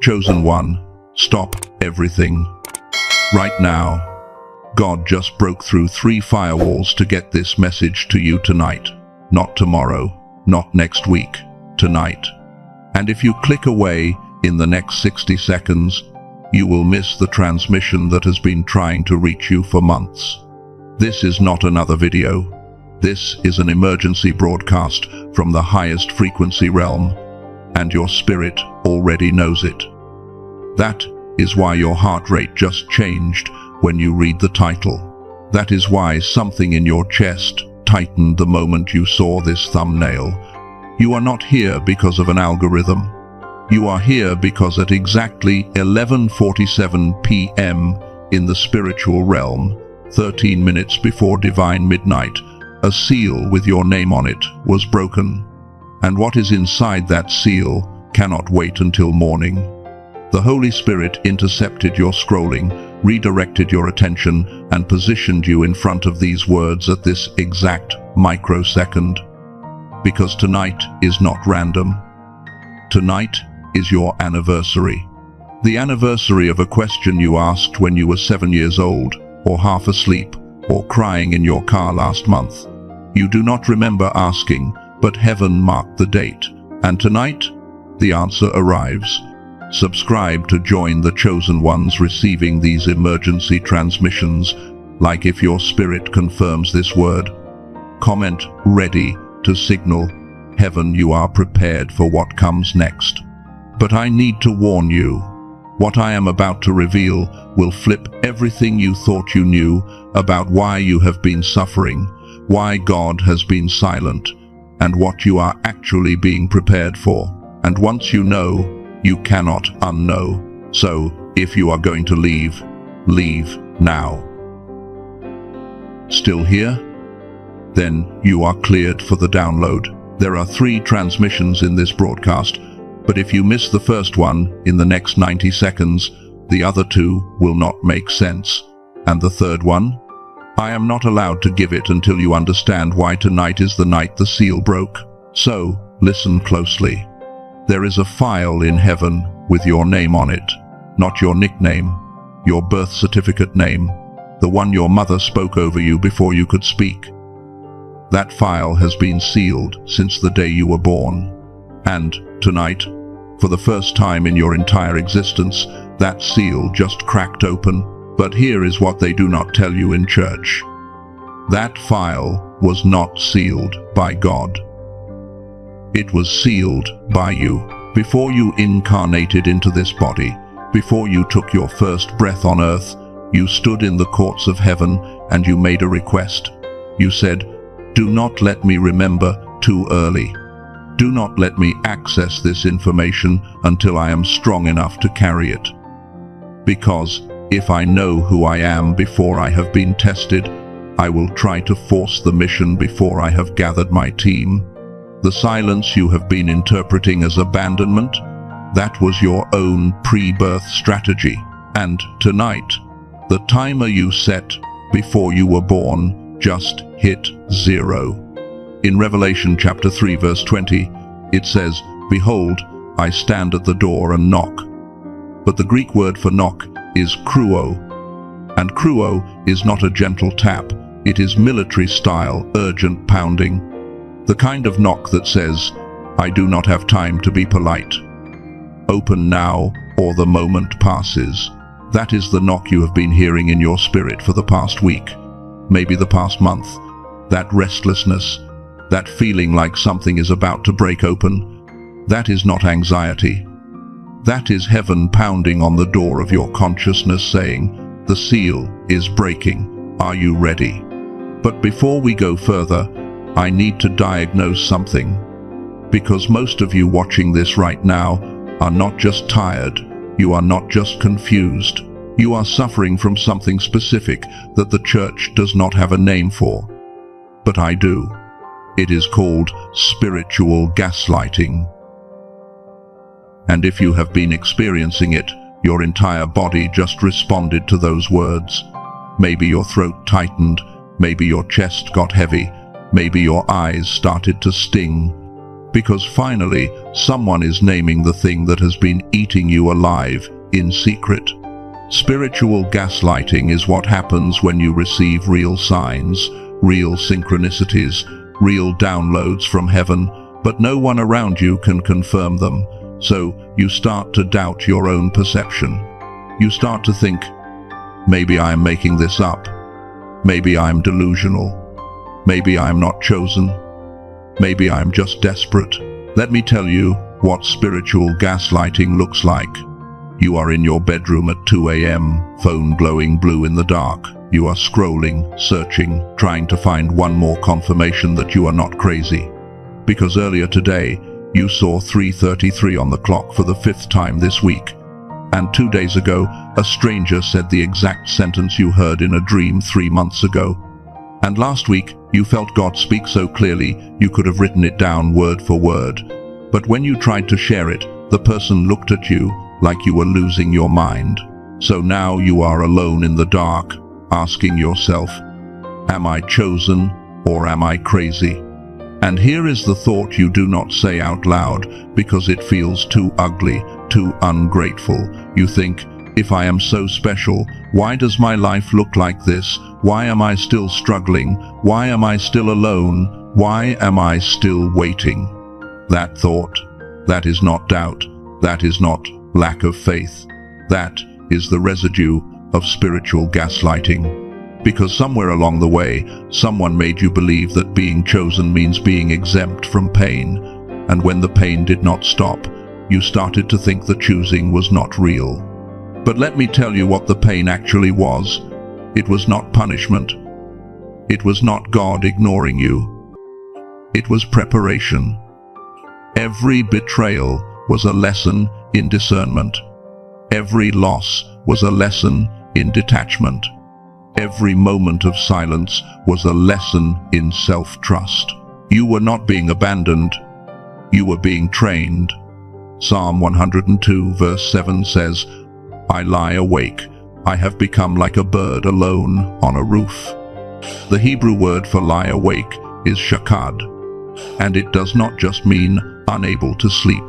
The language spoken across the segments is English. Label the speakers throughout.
Speaker 1: Chosen one, stop everything. Right now. God just broke through 3 firewalls to get this message to you tonight. Not tomorrow, not next week, tonight. And if you click away in the next 60 seconds, you will miss the transmission that has been trying to reach you for months. This is not another video. This is an emergency broadcast from the highest frequency realm, and your spirit already knows it. That is why your heart rate just changed when you read the title. That is why something in your chest tightened the moment you saw this thumbnail. You are not here because of an algorithm. You are here because at exactly 11:47 p.m. in the spiritual realm, 13 minutes before divine midnight, a seal with your name on it was broken. And what is inside that seal cannot wait until morning. The Holy Spirit intercepted your scrolling, redirected your attention, and positioned you in front of these words at this exact microsecond. Because tonight is not random. Tonight is your anniversary. The anniversary of a question you asked when you were 7 years old, or half asleep, or crying in your car last month. You do not remember asking, but heaven marked the date. And tonight, the answer arrives. Subscribe to join the chosen ones receiving these emergency transmissions, like if your spirit confirms this word. Comment ready to signal, heaven, you are prepared for what comes next. But I need to warn you, what I am about to reveal will flip everything you thought you knew about why you have been suffering, why God has been silent, and what you are actually being prepared for. And once you know, you cannot unknow. So, if you are going to leave, leave now. Still here? Then you are cleared for the download. There are 3 transmissions in this broadcast, but if you miss the first one in the next 90 seconds, the other 2 will not make sense. And the third one? I am not allowed to give it until you understand why tonight is the night the seal broke. So, listen closely. There is a file in heaven with your name on it, not your nickname, your birth certificate name, the one your mother spoke over you before you could speak. That file has been sealed since the day you were born. And tonight, for the first time in your entire existence, that seal just cracked open. But here is what they do not tell you in church. That file was not sealed by God. It was sealed by you. Before you incarnated into this body, before you took your first breath on earth, you stood in the courts of heaven and you made a request. You said, do not let me remember too early. Do not let me access this information until I am strong enough to carry it. Because if I know who I am before I have been tested, I will try to force the mission before I have gathered my team. The silence you have been interpreting as abandonment, that was your own pre-birth strategy. And tonight, the timer you set before you were born just hit 0. In Revelation chapter 3 verse 20, it says, behold, I stand at the door and knock. But the Greek word for knock is kruo. And kruo is not a gentle tap, it is military-style, urgent pounding. The kind of knock that says, I do not have time to be polite. Open now, or the moment passes. That is the knock you have been hearing in your spirit for the past week, maybe the past month. That restlessness, that feeling like something is about to break open, that is not anxiety. That is heaven pounding on the door of your consciousness saying, the seal is breaking. Are you ready? But before we go further, I need to diagnose something. Because most of you watching this right now are not just tired, you are not just confused. You are suffering from something specific that the church does not have a name for. But I do. It is called spiritual gaslighting. And if you have been experiencing it, your entire body just responded to those words. Maybe your throat tightened, maybe your chest got heavy, maybe your eyes started to sting. Because finally, someone is naming the thing that has been eating you alive in secret. Spiritual gaslighting is what happens when you receive real signs, real synchronicities, real downloads from heaven, but no one around you can confirm them. So you start to doubt your own perception. You start to think, maybe I am making this up. Maybe I'm delusional. Maybe I'm not chosen. Maybe I'm just desperate. Let me tell you what spiritual gaslighting looks like. You are in your bedroom at 2 a.m., phone glowing blue in the dark. You are scrolling, searching, trying to find one more confirmation that you are not crazy. Because earlier today, you saw 3:33 on the clock for the 5th time this week. And 2 days ago, a stranger said the exact sentence you heard in a dream 3 months ago. And last week, you felt God speak so clearly, you could have written it down word for word. But when you tried to share it, the person looked at you like you were losing your mind. So now you are alone in the dark, asking yourself, am I chosen or am I crazy? And here is the thought you do not say out loud because it feels too ugly, too ungrateful. You think, if I am so special, why does my life look like this? Why am I still struggling? Why am I still alone? Why am I still waiting? That thought, that is not doubt. That is not lack of faith. That is the residue of spiritual gaslighting. Because somewhere along the way, someone made you believe that being chosen means being exempt from pain. And when the pain did not stop, you started to think the choosing was not real. But let me tell you what the pain actually was. It was not punishment. It was not God ignoring you. It was preparation. Every betrayal was a lesson in discernment. Every loss was a lesson in detachment. Every moment of silence was a lesson in self-trust. You were not being abandoned. You were being trained. Psalm 102 verse 7 says, I lie awake. I have become like a bird alone on a roof. The Hebrew word for lie awake is shakad, and it does not just mean unable to sleep.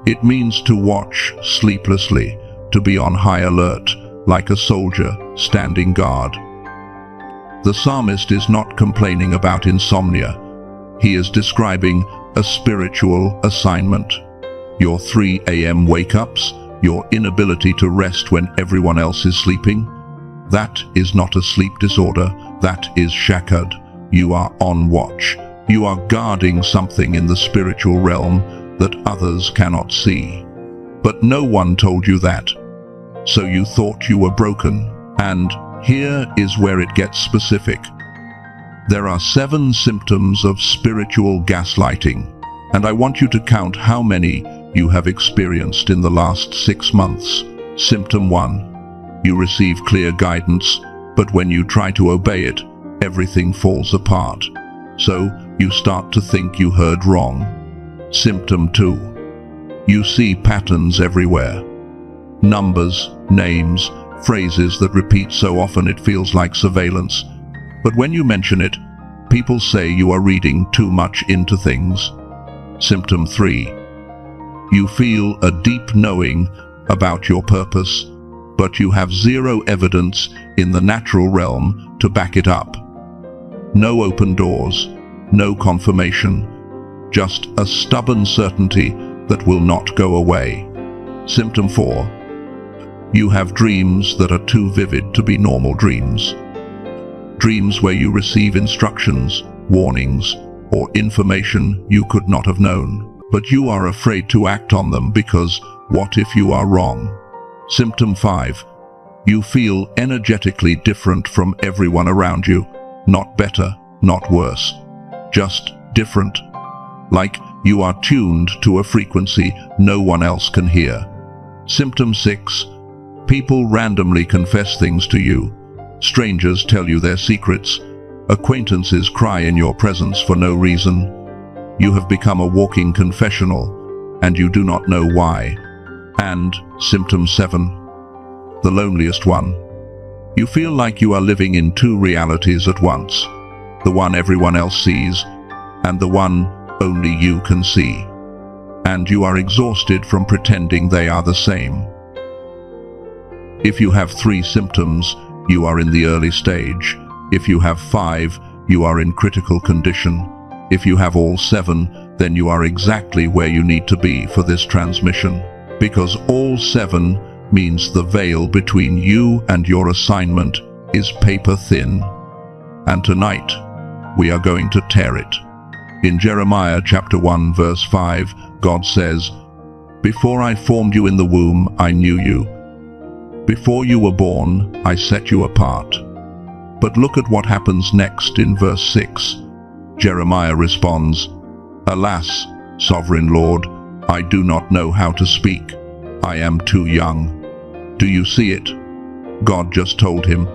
Speaker 1: It means to watch sleeplessly, to be on high alert, like a soldier standing guard. The psalmist is not complaining about insomnia. He is describing a spiritual assignment. Your 3 a.m. wake-ups, your inability to rest when everyone else is sleeping, that is not a sleep disorder, that is shakad. You are on watch. You are guarding something in the spiritual realm that others cannot see. But no one told you that. So you thought you were broken. And here is where it gets specific. There are 7 symptoms of spiritual gaslighting, and I want you to count how many you have experienced in the last 6 months. Symptom 1. You receive clear guidance, but when you try to obey it, everything falls apart. So you start to think you heard wrong. Symptom 2. You see patterns everywhere. Numbers, names, phrases that repeat so often it feels like surveillance. But when you mention it, people say you are reading too much into things. Symptom 3. You feel a deep knowing about your purpose, but you have zero evidence in the natural realm to back it up. No open doors, no confirmation, just a stubborn certainty that will not go away. Symptom 4. You have dreams that are too vivid to be normal dreams. Dreams where you receive instructions, warnings, or information you could not have known. But you are afraid to act on them because what if you are wrong? Symptom 5. You feel energetically different from everyone around you. Not better, not worse. Just different. Like you are tuned to a frequency no one else can hear. Symptom 6. People randomly confess things to you. Strangers tell you their secrets. Acquaintances cry in your presence for no reason. You have become a walking confessional, and you do not know why. And symptom 7, the loneliest one. You feel like you are living in 2 realities at once. The one everyone else sees, and the one only you can see. And you are exhausted from pretending they are the same. If you have 3 symptoms, you are in the early stage. If you have 5, you are in critical condition. If you have all 7, then you are exactly where you need to be for this transmission. Because all 7 means the veil between you and your assignment is paper thin. And tonight, we are going to tear it. In Jeremiah chapter 1 verse 5, God says, "Before I formed you in the womb, I knew you. Before you were born, I set you apart." But look at what happens next in verse 6. Jeremiah responds, "Alas, sovereign Lord, I do not know how to speak. I am too young." Do you see it? God just told him,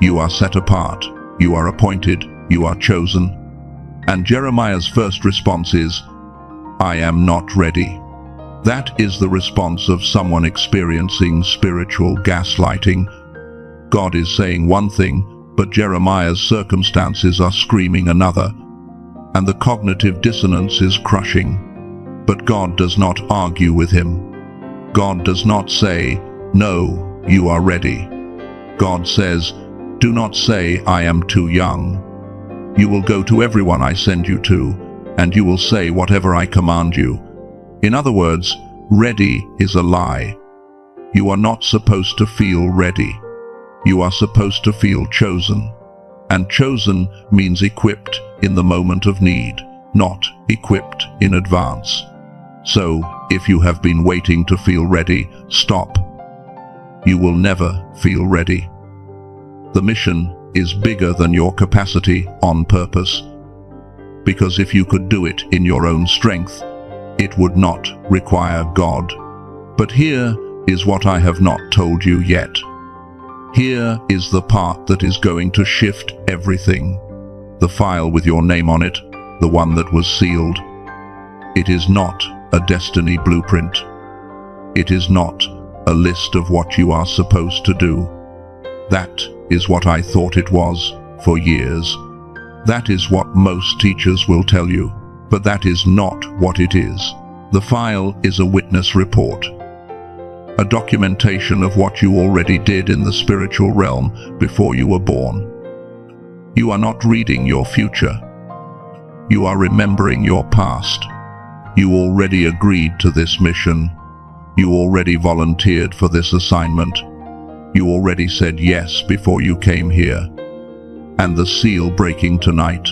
Speaker 1: "You are set apart, you are appointed, you are chosen." And Jeremiah's first response is, "I am not ready." That is the response of someone experiencing spiritual gaslighting. God is saying one thing, but Jeremiah's circumstances are screaming another, and the cognitive dissonance is crushing. But God does not argue with him. God does not say, "No, you are ready." God says, "Do not say, 'I am too young.' You will go to everyone I send you to, and you will say whatever I command you." In other words, ready is a lie. You are not supposed to feel ready. You are supposed to feel chosen. And chosen means equipped in the moment of need, not equipped in advance. So, if you have been waiting to feel ready, stop. You will never feel ready. The mission is bigger than your capacity on purpose. Because if you could do it in your own strength, it would not require God. But here is what I have not told you yet. Here is the part that is going to shift everything. The file with your name on it, the one that was sealed. It is not a destiny blueprint. It is not a list of what you are supposed to do. That is what I thought it was for years. That is what most teachers will tell you, but that is not what it is. The file is a witness report, a documentation of what you already did in the spiritual realm before you were born. You are not reading your future. You are remembering your past. You already agreed to this mission. You already volunteered for this assignment. You already said yes before you came here. And the seal breaking tonight,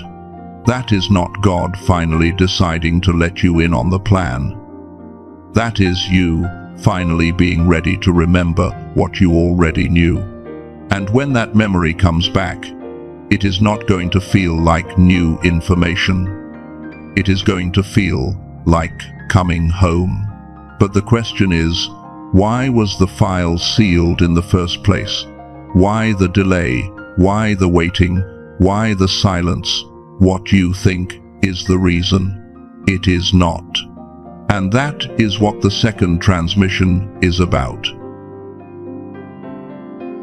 Speaker 1: that is not God finally deciding to let you in on the plan. That is you finally being ready to remember what you already knew. And when that memory comes back, it is not going to feel like new information. It is going to feel like coming home. But the question is, why was the file sealed in the first place? Why the delay? Why the waiting? Why the silence? What you think is the reason. It is not. And that is what the second transmission is about.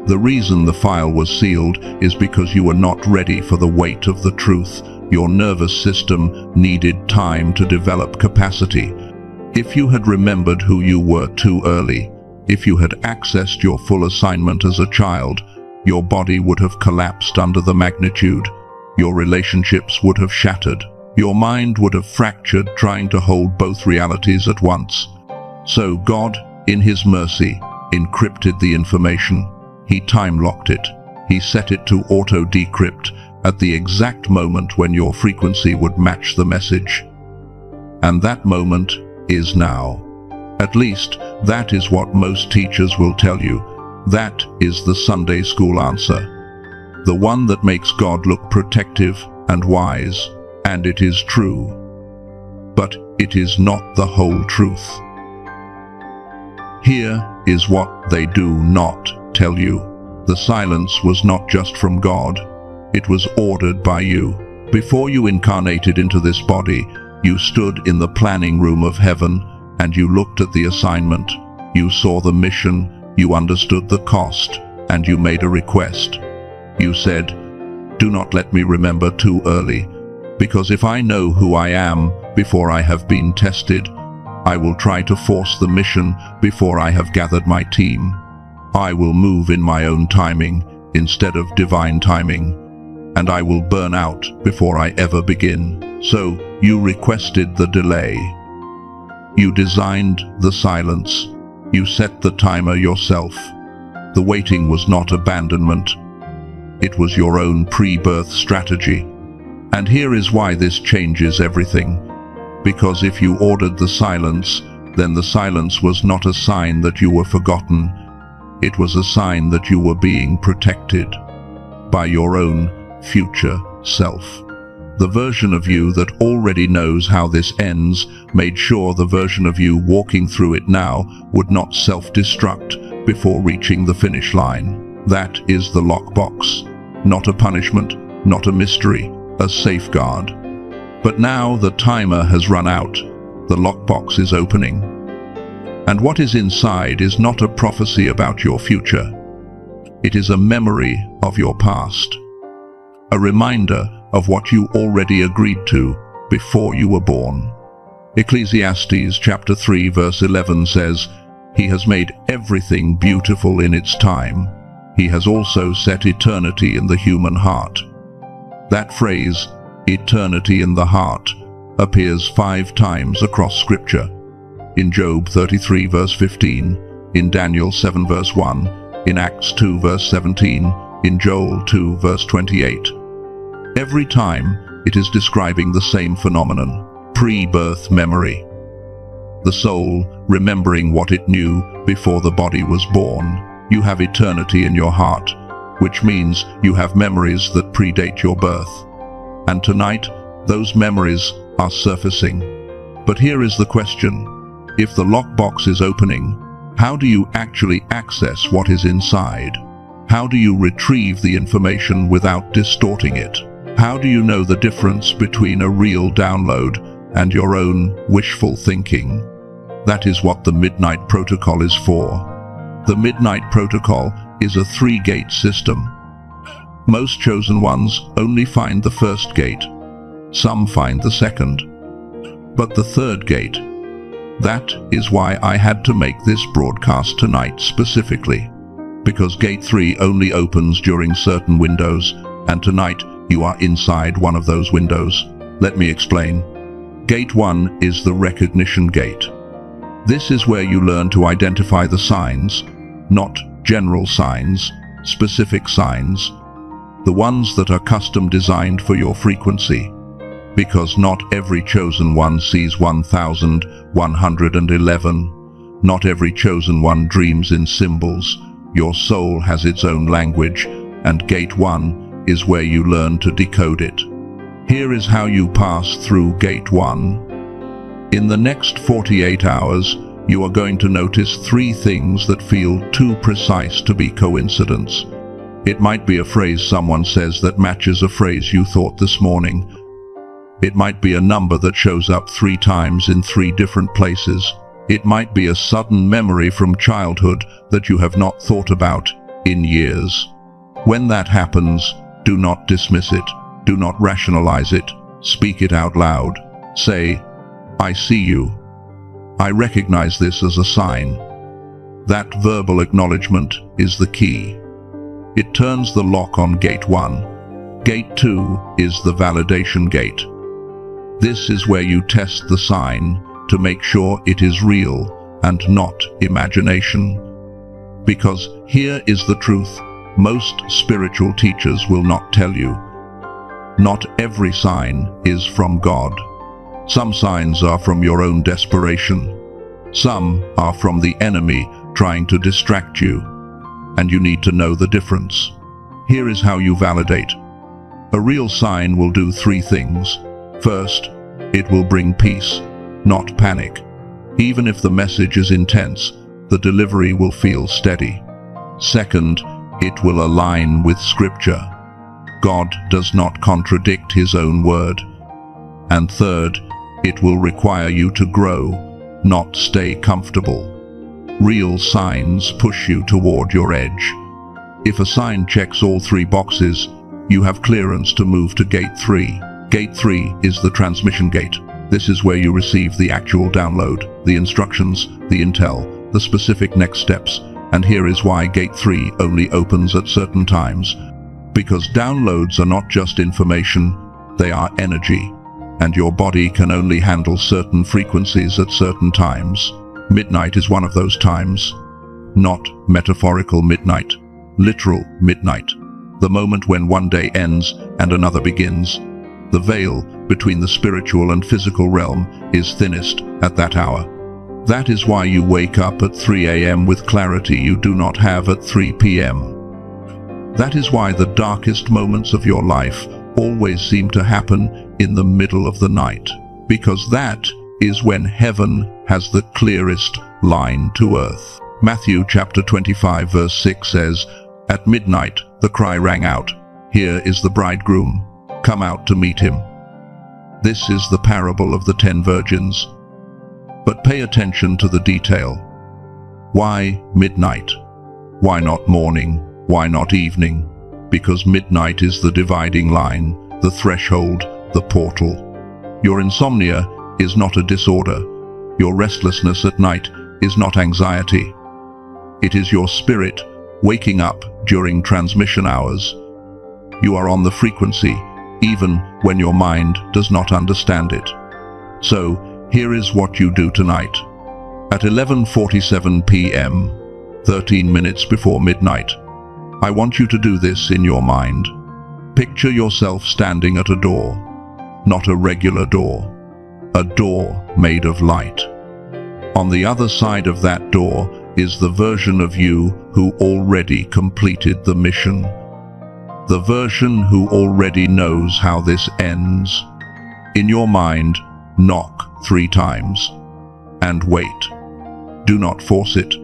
Speaker 1: The reason the file was sealed is because you were not ready for the weight of the truth. Your nervous system needed time to develop capacity. If you had remembered who you were too early, if you had accessed your full assignment as a child, your body would have collapsed under the magnitude. Your relationships would have shattered. Your mind would have fractured trying to hold both realities at once. So God, in His mercy, encrypted the information. He time-locked it. He set it to auto-decrypt at the exact moment when your frequency would match the message. And that moment is now. At least, that is what most teachers will tell you. That is the Sunday school answer. The one that makes God look protective and wise. And it is true. But it is not the whole truth. Here is what they do not tell you. The silence was not just from God. It was ordered by you. Before you incarnated into this body, you stood in the planning room of heaven and you looked at the assignment. You saw the mission, you understood the cost, and you made a request. You said, "Do not let me remember too early, because if I know who I am before I have been tested. I will try to force the mission before I have gathered my team. I will move in my own timing instead of divine timing, and I will burn out before I ever begin. So you requested the delay. You designed the silence. You set the timer yourself. The waiting was not abandonment. It was your own pre-birth strategy. And here is why this changes everything. Because if you ordered the silence, then the silence was not a sign that you were forgotten. It was a sign that you were being protected by your own future self. The version of you that already knows how this ends made sure the version of you walking through it now would not self-destruct before reaching the finish line. That is the lockbox. Not a punishment, not a mystery, a safeguard. But now the timer has run out. The lockbox is opening. And what is inside is not a prophecy about your future. It is a memory of your past. A reminder of what you already agreed to before you were born. Ecclesiastes chapter 3 verse 11 says, "He has made everything beautiful in its time. He has also set eternity in the human heart." That phrase, eternity in the heart, appears 5 times across Scripture. In Job 33 verse 15, in Daniel 7 verse 1, in Acts 2 verse 17, in Joel 2 verse 28. Every time, it is describing the same phenomenon, pre-birth memory. The soul remembering what it knew before the body was born. You have eternity in your heart, which means you have memories that predate your birth. And tonight, those memories are surfacing. But here is the question. If the lockbox is opening, how do you actually access what is inside? How do you retrieve the information without distorting it? How do you know the difference between a real download and your own wishful thinking? That is what the Midnight Protocol is for. The Midnight Protocol is a 3-gate system. Most chosen ones only find the first gate. Some find the second. But the third gate, that is why I had to make this broadcast tonight specifically. Because Gate 3 only opens during certain windows, and tonight you are inside one of those windows. Let me explain. Gate 1 is the recognition gate. This is where you learn to identify the signs, not general signs, specific signs, the ones that are custom designed for your frequency. Because not every chosen one sees 1111. Not every chosen one dreams in symbols. Your soul has its own language, and Gate 1 is where you learn to decode it. Here is how you pass through Gate 1. In the next 48 hours, you are going to notice 3 things that feel too precise to be coincidence. It might be a phrase someone says that matches a phrase you thought this morning. It might be a number that shows up 3 times in 3 different places. It might be a sudden memory from childhood that you have not thought about in years. When that happens, do not dismiss it. Do not rationalize it. Speak it out loud. Say, "I see you. I recognize this as a sign." That verbal acknowledgement is the key. It turns the lock on Gate 1. Gate 2 is the validation gate. This is where you test the sign to make sure it is real and not imagination. Because here is the truth. Most spiritual teachers will not tell you. Not every sign is from God. Some signs are from your own desperation. Some are from the enemy trying to distract you. And you need to know the difference. Here is how you validate. A real sign will do 3 things. First, it will bring peace, not panic. Even if the message is intense, the delivery will feel steady. Second, it will align with Scripture. God does not contradict His own word. And third, it will require you to grow, not stay comfortable. Real signs push you toward your edge. If a sign checks all 3 boxes, you have clearance to move to Gate 3. Gate 3 is the transmission gate. This is where you receive the actual download, the instructions, the intel, the specific next steps. And here is why Gate 3 only opens at certain times. Because downloads are not just information, they are energy. And your body can only handle certain frequencies at certain times. Midnight is one of those times. Not metaphorical midnight, literal midnight. The moment when one day ends and another begins. The veil between the spiritual and physical realm is thinnest at that hour. That is why you wake up at 3 a.m. with clarity you do not have at 3 p.m. That is why the darkest moments of your life always seem to happen in the middle of the night, because that is when heaven has the clearest line to earth. Matthew chapter 25 verse 6 says, "At midnight the cry rang out, 'Here is the bridegroom, come out to meet him.'" This is the parable of the 10 virgins. But pay attention to the detail. Why midnight? Why not morning? Why not evening? Because midnight is the dividing line, the threshold, the portal. Your insomnia is not a disorder. Your restlessness at night is not anxiety. It is your spirit waking up during transmission hours. You are on the frequency, even when your mind does not understand it. So, here is what you do tonight. At 11:47 p.m., 13 minutes before midnight, I want you to do this in your mind. Picture yourself standing at a door, not a regular door, a door made of light. On the other side of that door is the version of you who already completed the mission. The version who already knows how this ends. In your mind, knock 3 times and wait. Do not force it.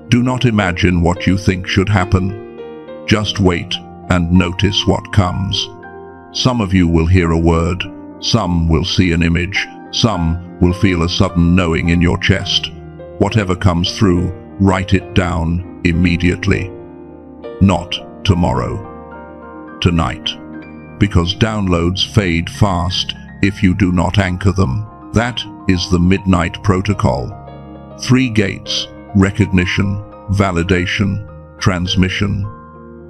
Speaker 1: Do not imagine what you think should happen. Just wait and notice what comes. Some of you will hear a word, some will see an image, some will feel a sudden knowing in your chest. Whatever comes through, write it down immediately. Not tomorrow. Tonight. Because downloads fade fast if you do not anchor them. That is the midnight protocol. 3 gates: recognition, validation, transmission.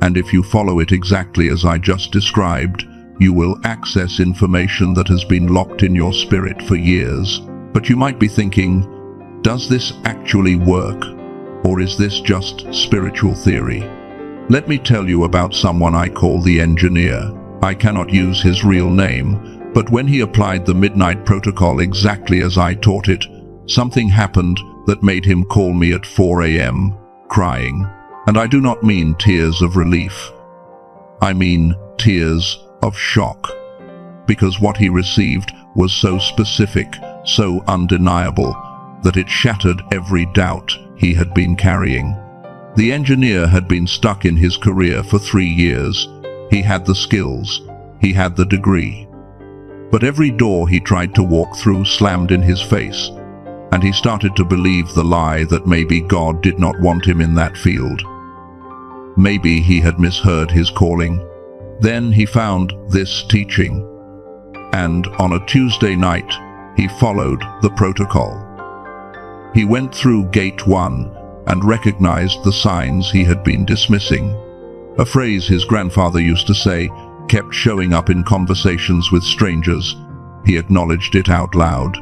Speaker 1: And if you follow it exactly as I just described, you will access information that has been locked in your spirit for years. But you might be thinking, does this actually work? Or is this just spiritual theory? Let me tell you about someone I call the engineer. I cannot use his real name, but when he applied the midnight protocol exactly as I taught it, something happened that made him call me at 4 a.m., crying. And I do not mean tears of relief. I mean tears of shock. Because what he received was so specific, so undeniable, that it shattered every doubt he had been carrying. The engineer had been stuck in his career for 3 years. He had the skills. He had the degree. But every door he tried to walk through slammed in his face, and he started to believe the lie that maybe God did not want him in that field. Maybe he had misheard his calling. Then he found this teaching, and on a Tuesday night, he followed the protocol. He went through Gate 1 and recognized the signs he had been dismissing. A phrase his grandfather used to say kept showing up in conversations with strangers. He acknowledged it out loud.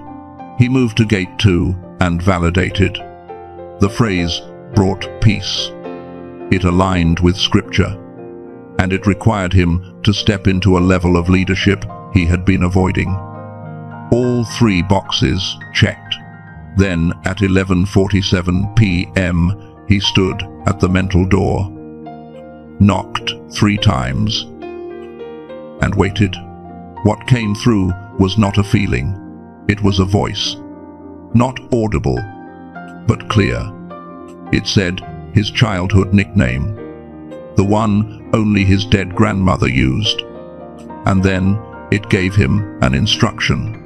Speaker 1: He moved to Gate 2 and validated. The phrase brought peace. It aligned with Scripture, and it required him to step into a level of leadership he had been avoiding. All 3 boxes checked. Then, at 11:47 p.m., he stood at the mental door, knocked 3 times, and waited. What came through was not a feeling. It was a voice. Not audible, but clear. It said his childhood nickname, the one only his dead grandmother used. And then it gave him an instruction.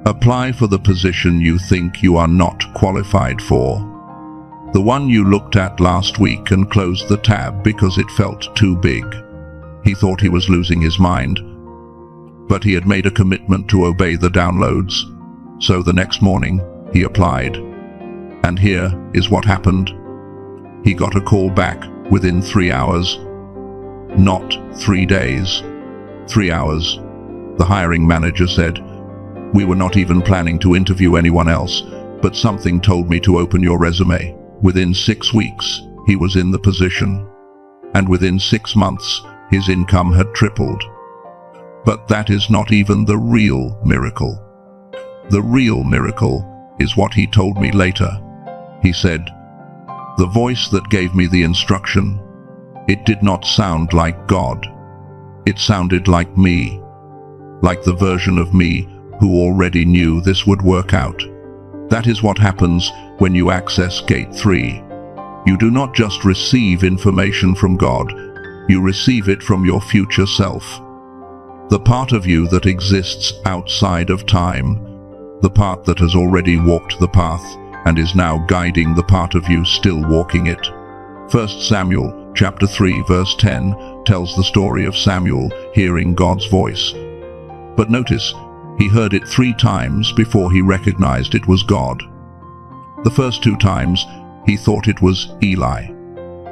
Speaker 1: Apply for the position you think you are not qualified for. The one you looked at last week and closed the tab because it felt too big. He thought he was losing his mind, but he had made a commitment to obey the downloads. So the next morning, he applied. And here is what happened. He got a call back within 3 hours. Not 3 days. 3 hours. The hiring manager said, "We were not even planning to interview anyone else, but something told me to open your resume." Within 6 weeks, he was in the position. And within 6 months, his income had tripled. But that is not even the real miracle. The real miracle is what he told me later. He said, "The voice that gave me the instruction, it did not sound like God. It sounded like me, like the version of me who already knew this would work out." That is what happens when you access Gate 3. You do not just receive information from God, you receive it from your future self. The part of you that exists outside of time, the part that has already walked the path and is now guiding the part of you still walking it. 1 Samuel chapter 3 verse 10 tells the story of Samuel hearing God's voice. But notice, he heard it 3 times before he recognized it was God. The first 2 times, he thought it was Eli,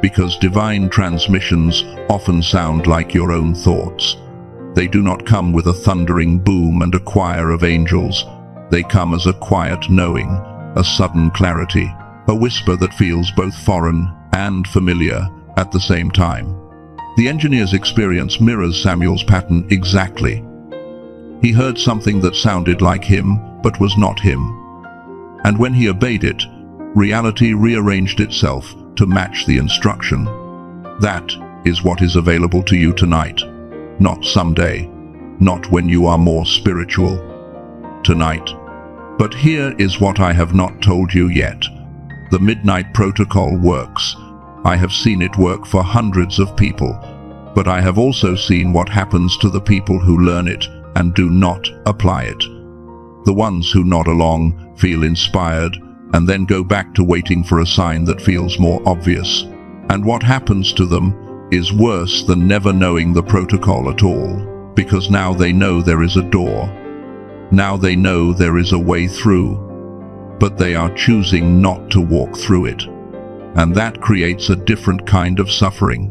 Speaker 1: because divine transmissions often sound like your own thoughts. They do not come with a thundering boom and a choir of angels. They come as a quiet knowing, a sudden clarity, a whisper that feels both foreign and familiar at the same time. The engineer's experience mirrors Samuel's pattern exactly. He heard something that sounded like him, but was not him. And when he obeyed it, reality rearranged itself to match the instruction. That is what is available to you tonight. Not someday, not when you are more spiritual. Tonight. But here is what I have not told you yet. The Midnight Protocol works. I have seen it work for hundreds of people, but I have also seen what happens to the people who learn it and do not apply it. The ones who nod along, feel inspired, and then go back to waiting for a sign that feels more obvious. And what happens to them is worse than never knowing the protocol at all, because now they know there is a door. Now they know there is a way through, but they are choosing not to walk through it. And that creates a different kind of suffering.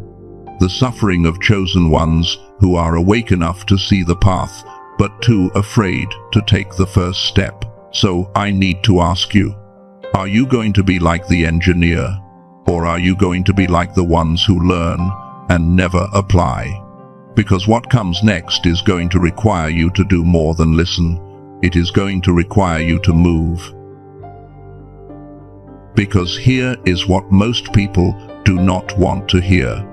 Speaker 1: The suffering of chosen ones who are awake enough to see the path, but too afraid to take the first step. So I need to ask you, are you going to be like the engineer, or are you going to be like the ones who learn and never apply? Because what comes next is going to require you to do more than listen. It is going to require you to move. Because here is what most people do not want to hear.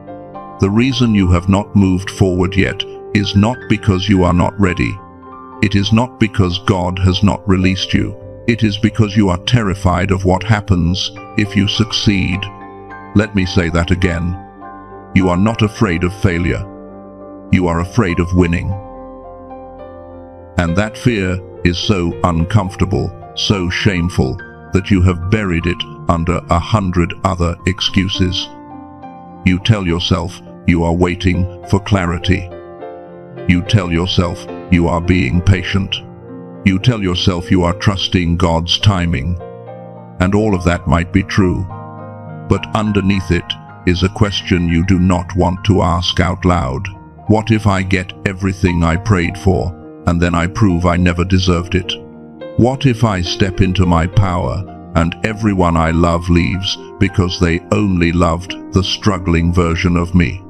Speaker 1: The reason you have not moved forward yet is not because you are not ready. It is not because God has not released you. It is because you are terrified of what happens if you succeed. Let me say that again. You are not afraid of failure. You are afraid of winning. And that fear is so uncomfortable, so shameful, that you have buried it under 100 other excuses. You tell yourself you are waiting for clarity. You tell yourself you are being patient. You tell yourself you are trusting God's timing. And all of that might be true. But underneath it is a question you do not want to ask out loud. What if I get everything I prayed for, and then I prove I never deserved it? What if I step into my power, and everyone I love leaves because they only loved the struggling version of me?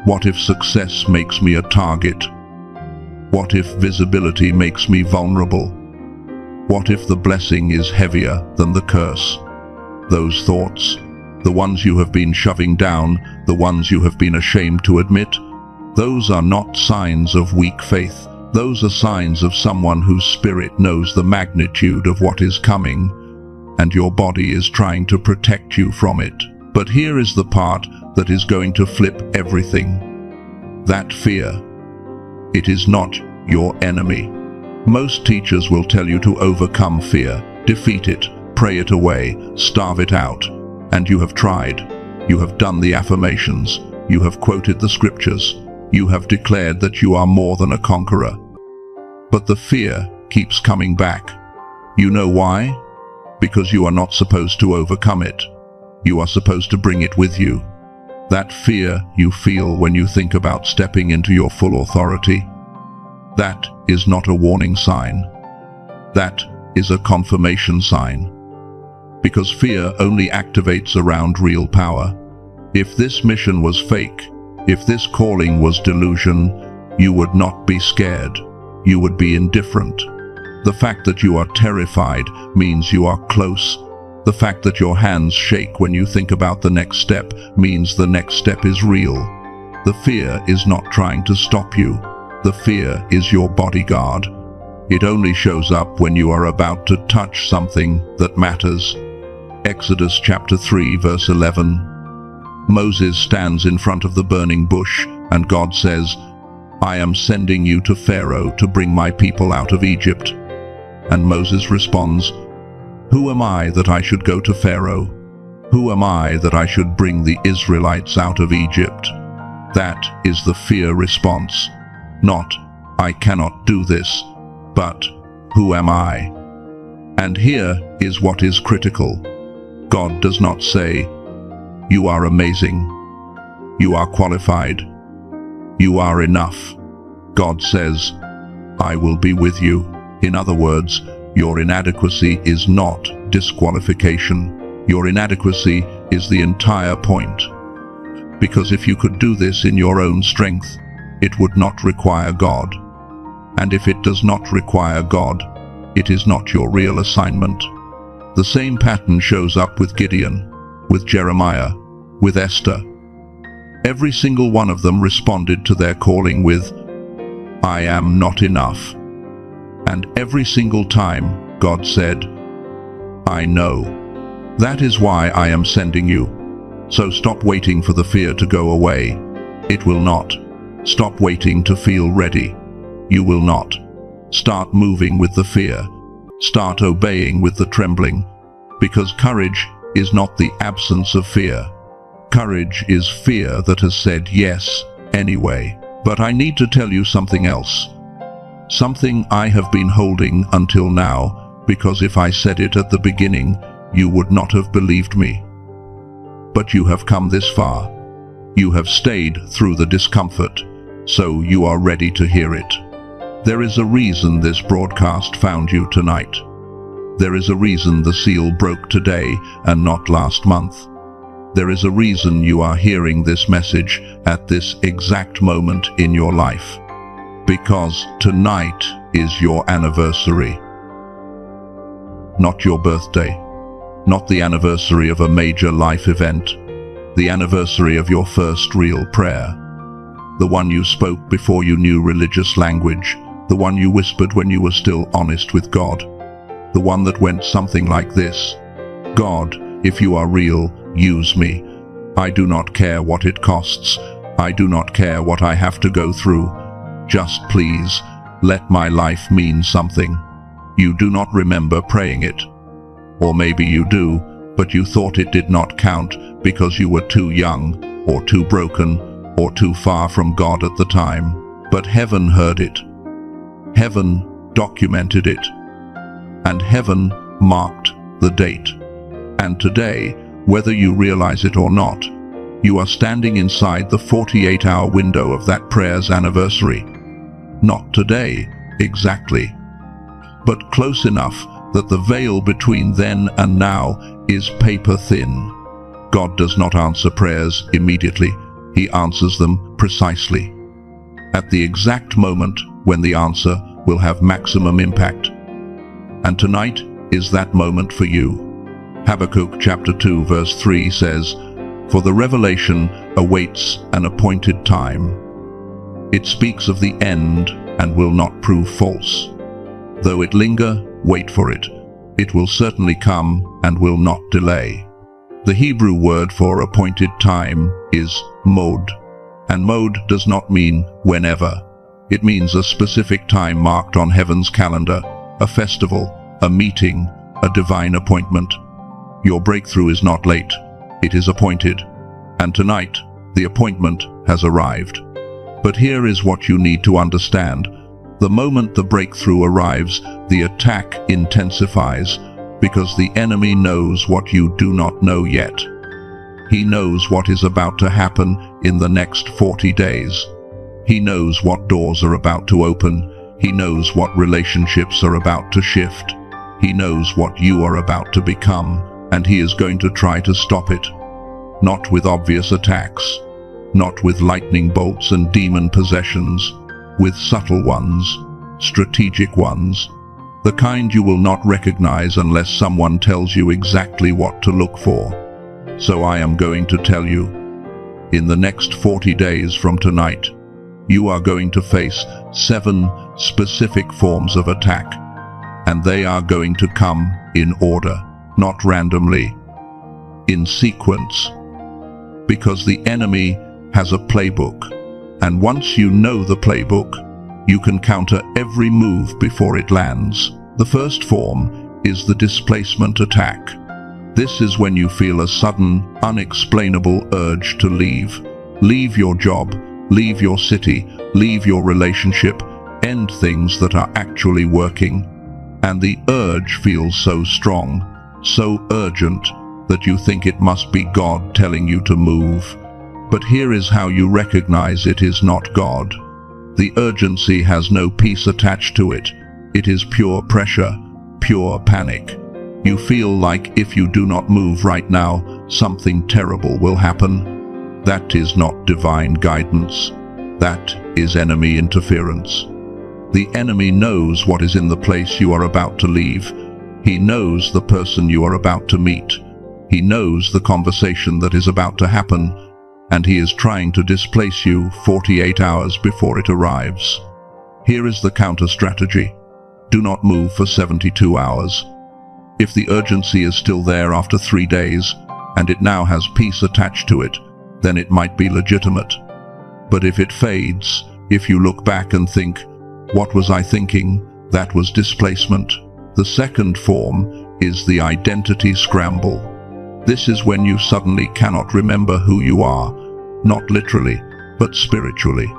Speaker 1: What if success makes me a target? What if visibility makes me vulnerable? What if the blessing is heavier than the curse? Those thoughts, the ones you have been shoving down, the ones you have been ashamed to admit, those are not signs of weak faith. Those are signs of someone whose spirit knows the magnitude of what is coming, and your body is trying to protect you from it. But here is the part that is going to flip everything. That fear. It is not your enemy. Most teachers will tell you to overcome fear, defeat it, pray it away, starve it out. And you have tried. You have done the affirmations. You have quoted the scriptures. You have declared that you are more than a conqueror. But the fear keeps coming back. You know why? Because you are not supposed to overcome it. You are supposed to bring it with you. That fear you feel when you think about stepping into your full authority, that is not a warning sign. That is a confirmation sign. Because fear only activates around real power. If this mission was fake, if this calling was delusion, you would not be scared. You would be indifferent. The fact that you are terrified means you are close. The fact that your hands shake when you think about the next step means the next step is real. The fear is not trying to stop you. The fear is your bodyguard. It only shows up when you are about to touch something that matters. Exodus chapter 3 verse 11. Moses stands in front of the burning bush, and God says, "I am sending you to Pharaoh to bring my people out of Egypt." And Moses responds, "Who am I that I should go to Pharaoh? Who am I that I should bring the Israelites out of Egypt?" That is the fear response. Not, "I cannot do this," but, "Who am I?" And here is what is critical. God does not say, "You are amazing. You are qualified. You are enough." God says, "I will be with you." In other words, your inadequacy is not disqualification. Your inadequacy is the entire point. Because if you could do this in your own strength, it would not require God. And if it does not require God, it is not your real assignment. The same pattern shows up with Gideon, with Jeremiah, with Esther. Every single one of them responded to their calling with, "I am not enough." And every single time, God said, "I know. That is why I am sending you." So stop waiting for the fear to go away. It will not. Stop waiting to feel ready. You will not. Start moving with the fear. Start obeying with the trembling. Because courage is not the absence of fear. Courage is fear that has said yes anyway. But I need to tell you something else. Something I have been holding until now, because if I said it at the beginning, you would not have believed me. But you have come this far. You have stayed through the discomfort, so you are ready to hear it. There is a reason this broadcast found you tonight. There is a reason the seal broke today and not last month. There is a reason you are hearing this message at this exact moment in your life. Because tonight is your anniversary. Not your birthday. Not the anniversary of a major life event. The anniversary of your first real prayer. The one you spoke before you knew religious language. The one you whispered when you were still honest with God. The one that went something like this: "God, if you are real, use me. I do not care what it costs. I do not care what I have to go through. Just please, let my life mean something." You do not remember praying it. Or maybe you do, but you thought it did not count because you were too young, or too broken, or too far from God at the time. But heaven heard it. Heaven documented it. And heaven marked the date. And today, whether you realize it or not, you are standing inside the 48-hour window of that prayer's anniversary. Not today, exactly, but close enough that the veil between then and now is paper thin. God does not answer prayers immediately. He answers them precisely, at the exact moment when the answer will have maximum impact. And tonight is that moment for you. Habakkuk chapter 2 verse 3 says, "For the revelation awaits an appointed time. It speaks of the end and will not prove false. Though it linger, wait for it. It will certainly come and will not delay." The Hebrew word for appointed time is mod, and mod does not mean whenever. It means a specific time marked on heaven's calendar, a festival, a meeting, a divine appointment. Your breakthrough is not late, it is appointed. And tonight, the appointment has arrived. But here is what you need to understand. The moment the breakthrough arrives, the attack intensifies, because the enemy knows what you do not know yet. He knows what is about to happen in the next 40 days. He knows what doors are about to open. He knows what relationships are about to shift. He knows what you are about to become, and he is going to try to stop it. Not with obvious attacks, not with lightning bolts and demon possessions, with subtle ones, strategic ones, the kind you will not recognize unless someone tells you exactly what to look for. So I am going to tell you, in the next 40 days from tonight, you are going to face 7 specific forms of attack, and they are going to come in order, not randomly, in sequence, because the enemy has a playbook, and once you know the playbook, you can counter every move before it lands. The first form is the displacement attack. This is when you feel a sudden, unexplainable urge to leave. Leave your job, leave your city, leave your relationship, end things that are actually working. And the urge feels so strong, so urgent, that you think it must be God telling you to move. But here is how you recognize it is not God. The urgency has no peace attached to it. It is pure pressure, pure panic. You feel like if you do not move right now, something terrible will happen. That is not divine guidance. That is enemy interference. The enemy knows what is in the place you are about to leave. He knows the person you are about to meet. He knows the conversation that is about to happen, and he is trying to displace you 48 hours before it arrives. Here is the counter strategy. Do not move for 72 hours. If the urgency is still there after 3 days, and it now has peace attached to it, then it might be legitimate. But if it fades, if you look back and think, "What was I thinking?" that was displacement. The second form is the identity scramble. This is when you suddenly cannot remember who you are, not literally, but spiritually.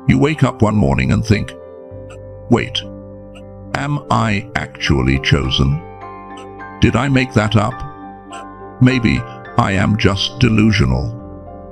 Speaker 1: You wake up one morning and think, "Wait, am I actually chosen? Did I make that up? Maybe I am just delusional.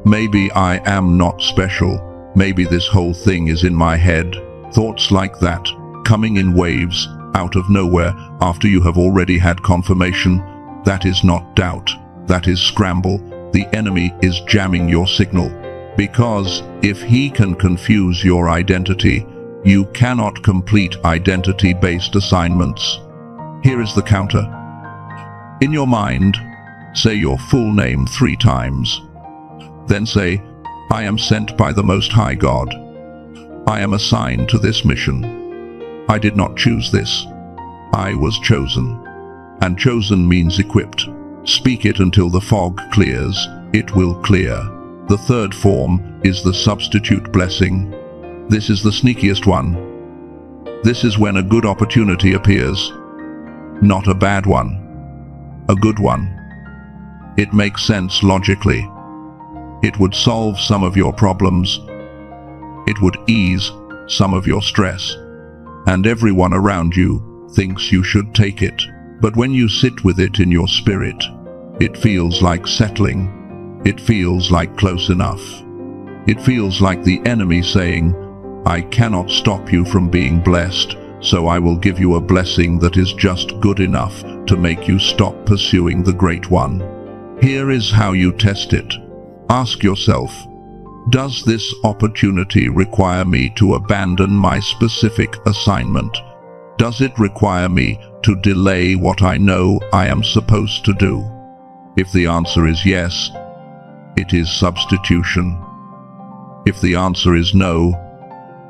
Speaker 1: Maybe I am not special. Maybe this whole thing is in my head." Thoughts like that, coming in waves, out of nowhere, after you have already had confirmation, that is not doubt, that is scramble. The enemy is jamming your signal. Because if he can confuse your identity, you cannot complete identity-based assignments. Here is the counter. In your mind, say your full name 3 times. Then say, "I am sent by the Most High God. I am assigned to this mission. I did not choose this. I was chosen." And chosen means equipped. Speak it until the fog clears. It will clear. The third form is the substitute blessing. This is the sneakiest one. This is when a good opportunity appears. Not a bad one. A good one. It makes sense logically. It would solve some of your problems. It would ease some of your stress. And everyone around you thinks you should take it. But when you sit with it in your spirit, it feels like settling. It feels like close enough. It feels like the enemy saying, "I cannot stop you from being blessed, so I will give you a blessing that is just good enough to make you stop pursuing the great one." Here is how you test it. Ask yourself, does this opportunity require me to abandon my specific assignment? Does it require me to delay what I know I am supposed to do? If the answer is yes, it is substitution. If the answer is no,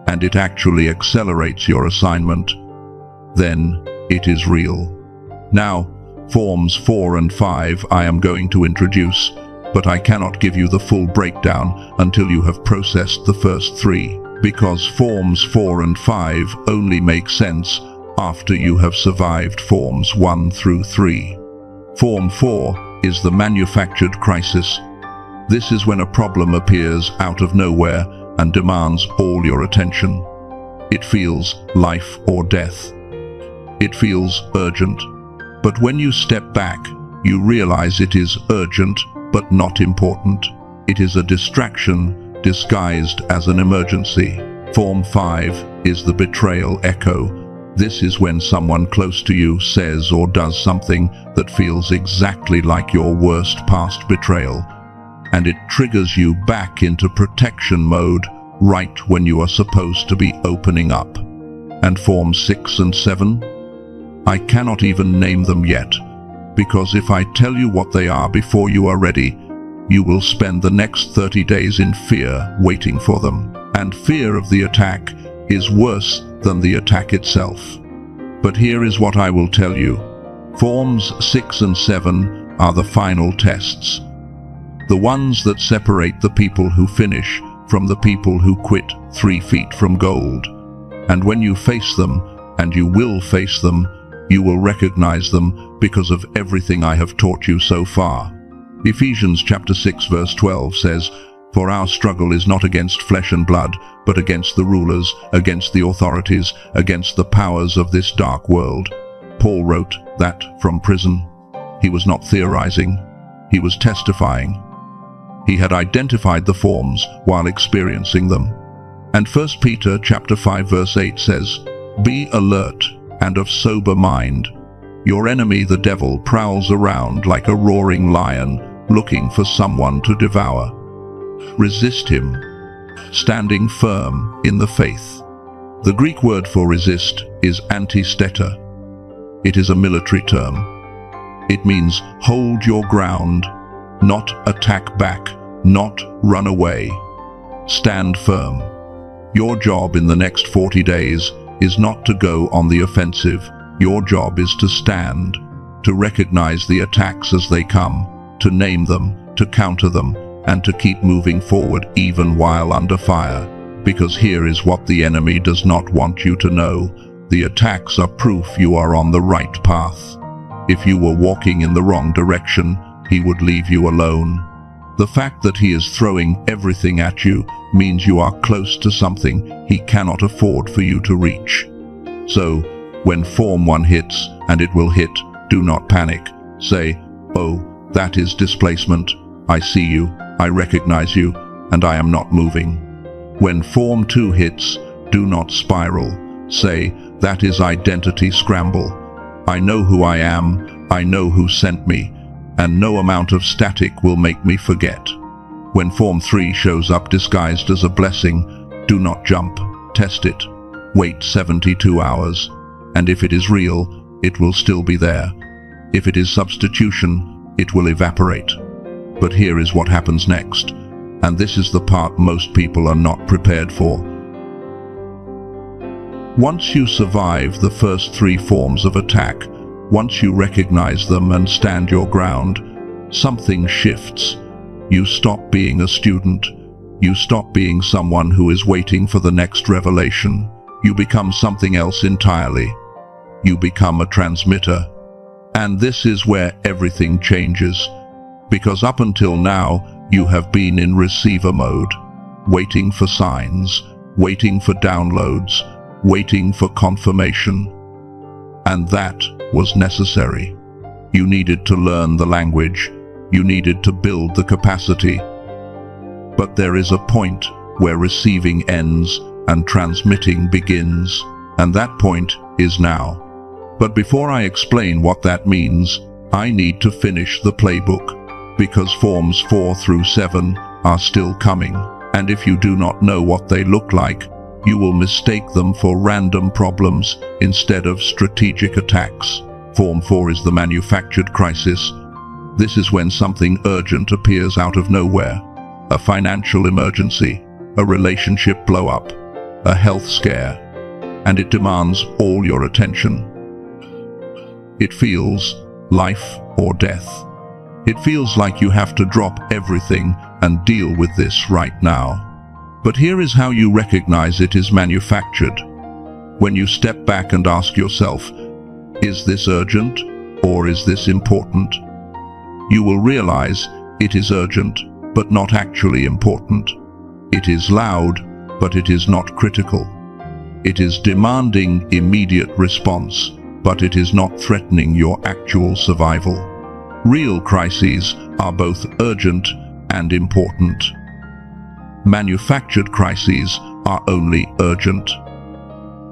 Speaker 1: and it actually accelerates your assignment, then it is real. Now, forms 4 and 5 I am going to introduce, but I cannot give you the full breakdown until you have processed the first 3, because forms 4 and 5 only make sense after you have survived forms 1 through 3. Form 4 is the manufactured crisis. This is when a problem appears out of nowhere and demands all your attention. It feels life or death. It feels urgent. But when you step back, you realize it is urgent but not important. It is a distraction disguised as an emergency. Form 5 is the betrayal echo. This is when someone close to you says or does something that feels exactly like your worst past betrayal, and it triggers you back into protection mode right when you are supposed to be opening up. And Form 6 and 7? I cannot even name them yet, because if I tell you what they are before you are ready, you will spend the next 30 days in fear waiting for them. And fear of the attack is worse than the attack itself. But here is what I will tell you. Forms 6 and 7 are the final tests. The ones that separate the people who finish from the people who quit 3 feet from gold. And when you face them, and you will face them, you will recognize them because of everything I have taught you so far. Ephesians chapter 6 verse 12 says, "For our struggle is not against flesh and blood, but against the rulers, against the authorities, against the powers of this dark world." Paul wrote that from prison. He was not theorizing. He was testifying. He had identified the forms while experiencing them. And 1 Peter chapter 5 verse 8 says, "Be alert and of sober mind. Your enemy the devil prowls around like a roaring lion, looking for someone to devour. Resist him, standing firm in the faith." The Greek word for resist is antisteta. It is a military term. It means hold your ground, not attack back, not run away. Stand firm. Your job in the next 40 days is not to go on the offensive. Your job is to stand, to recognize the attacks as they come, to name them, to counter them, and to keep moving forward even while under fire. Because here is what the enemy does not want you to know. The attacks are proof you are on the right path. If you were walking in the wrong direction, he would leave you alone. The fact that he is throwing everything at you means you are close to something he cannot afford for you to reach. So, when Form 1 hits, and it will hit, do not panic. Say, "Oh, that is displacement. I see you, I recognize you, and I am not moving." When Form 2 hits, do not spiral. Say, "That is identity scramble. I know who I am, I know who sent me, and no amount of static will make me forget." When Form 3 shows up disguised as a blessing, do not jump, test it. Wait 72 hours, and if it is real, it will still be there. If it is substitution, it will evaporate. But here is what happens next, and this is the part most people are not prepared for. Once you survive the first 3 forms of attack, once you recognize them and stand your ground, something shifts. You stop being a student. You stop being someone who is waiting for the next revelation. You become something else entirely. You become a transmitter. And this is where everything changes. Because up until now, you have been in receiver mode, waiting for signs, waiting for downloads, waiting for confirmation. And that was necessary. You needed to learn the language. You needed to build the capacity. But there is a point where receiving ends and transmitting begins, and that point is now. But before I explain what that means, I need to finish the playbook, because Forms 4 through 7 are still coming, and if you do not know what they look like, you will mistake them for random problems instead of strategic attacks. Form 4 is the manufactured crisis. This is when something urgent appears out of nowhere. A financial emergency, a relationship blow-up, a health scare, and it demands all your attention. It feels life or death. It feels like you have to drop everything and deal with this right now. But here is how you recognize it is manufactured. When you step back and ask yourself, is this urgent or is this important? You will realize it is urgent, but not actually important. It is loud, but it is not critical. It is demanding immediate response, but it is not threatening your actual survival. Real crises are both urgent and important. Manufactured crises are only urgent.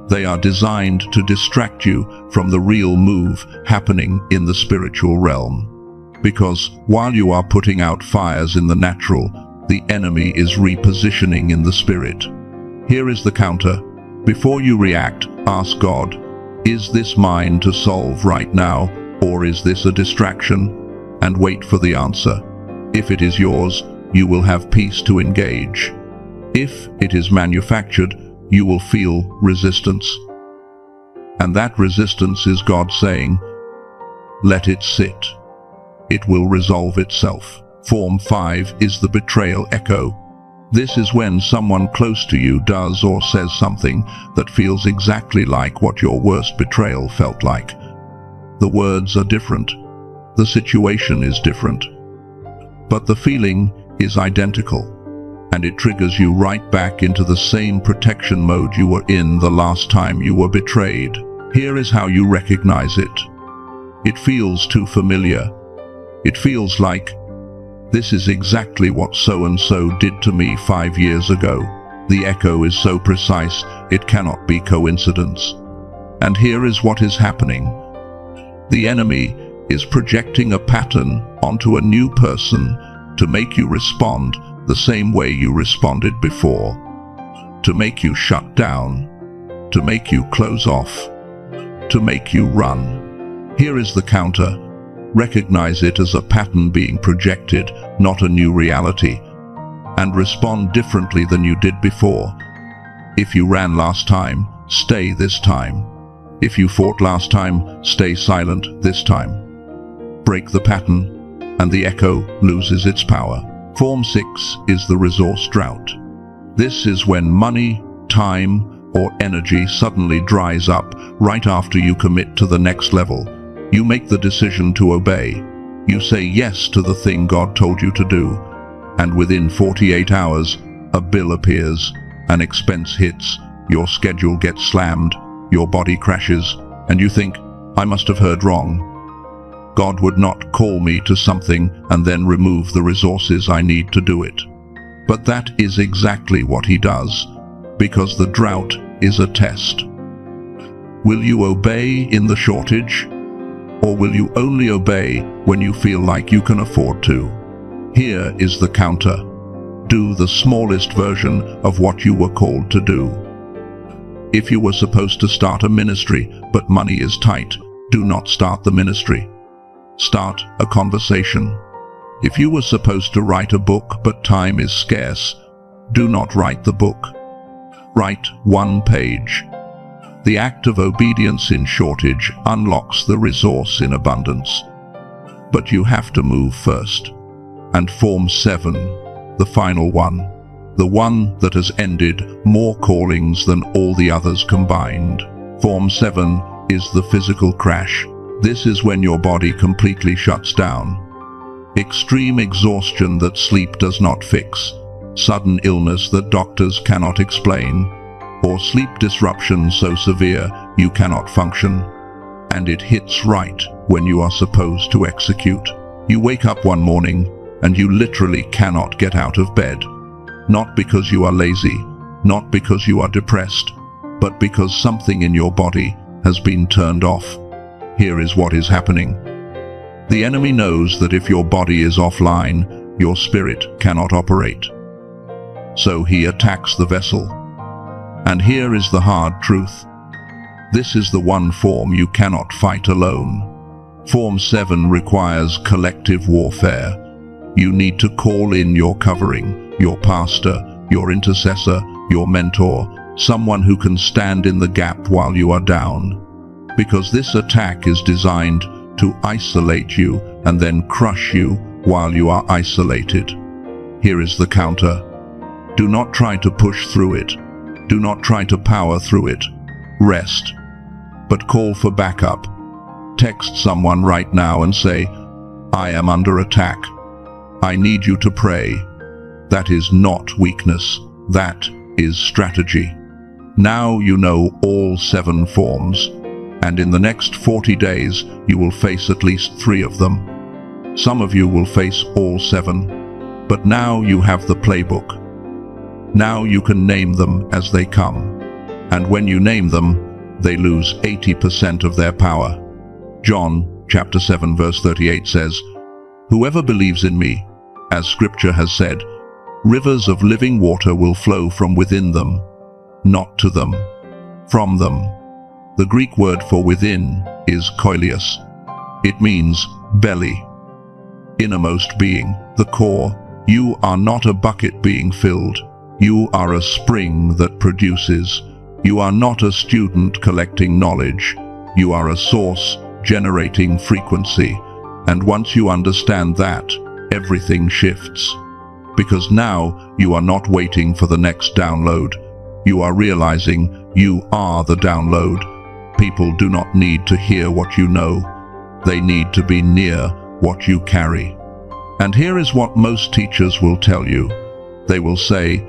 Speaker 1: They are designed to distract you from the real move happening in the spiritual realm. Because while you are putting out fires in the natural, the enemy is repositioning in the spirit. Here is the counter. Before you react, ask God, is this mine to solve right now, or is this a distraction? And wait for the answer. If it is yours, you will have peace to engage. If it is manufactured, you will feel resistance. And that resistance is God saying, let it sit. It will resolve itself. Form 5 is the betrayal echo. This is when someone close to you does or says something that feels exactly like what your worst betrayal felt like. The words are different. The situation is different. But the feeling is identical. And it triggers you right back into the same protection mode you were in the last time you were betrayed. Here is how you recognize it. It feels too familiar. It feels like, this is exactly what so-and-so did to me 5 years ago. The echo is so precise, it cannot be coincidence. And here is what is happening. The enemy is projecting a pattern onto a new person to make you respond the same way you responded before, to make you shut down, to make you close off, to make you run. Here is the counter. Recognize it as a pattern being projected, not a new reality, and respond differently than you did before. If you ran last time, stay this time. If you fought last time, stay silent this time. Break the pattern, and the echo loses its power. Form 6 is the resource drought. This is when money, time, or energy suddenly dries up right after you commit to the next level. You make the decision to obey. You say yes to the thing God told you to do. And within 48 hours, a bill appears, an expense hits, your schedule gets slammed, your body crashes, and you think, I must have heard wrong. God would not call me to something and then remove the resources I need to do it. But that is exactly what He does, because the drought is a test. Will you obey in the shortage? Or will you only obey when you feel like you can afford to? Here is the counter. Do the smallest version of what you were called to do. If you were supposed to start a ministry, but money is tight, do not start the ministry. Start a conversation. If you were supposed to write a book, but time is scarce, do not write the book. Write 1 page. The act of obedience in shortage unlocks the resource in abundance. But you have to move first. And Form 7, the final one, the one that has ended more callings than all the others combined. Form 7 is the physical crash. This is when your body completely shuts down. Extreme exhaustion that sleep does not fix, sudden illness that doctors cannot explain, or sleep disruption so severe you cannot function. And it hits right when you are supposed to execute. You wake up one morning and you literally cannot get out of bed. Not because you are lazy, not because you are depressed, but because something in your body has been turned off. Here is what is happening. The enemy knows that if your body is offline, your spirit cannot operate. So he attacks the vessel. And here is the hard truth. This is the one form you cannot fight alone. Form 7 requires collective warfare. You need to call in your covering, your pastor, your intercessor, your mentor, someone who can stand in the gap while you are down. Because this attack is designed to isolate you and then crush you while you are isolated. Here is the counter. Do not try to push through it. Do not try to power through it. Rest. But call for backup. Text someone right now and say, I am under attack. I need you to pray. That is not weakness. That is strategy. Now you know all 7 forms, and in the next 40 days you will face at least 3 of them. Some of you will face all 7, but now you have the playbook. Now you can name them as they come, and when you name them, they lose 80% of their power. John chapter 7 verse 38 says, "Whoever believes in me, as Scripture has said, rivers of living water will flow from within them, not to them, from them." The Greek word for within is koilios. It means belly, innermost being, the core. You are not a bucket being filled. You are a spring that produces. You are not a student collecting knowledge. You are a source generating frequency. And once you understand that, everything shifts. Because now you are not waiting for the next download. You are realizing you are the download. People do not need to hear what you know. They need to be near what you carry. And here is what most teachers will tell you. They will say,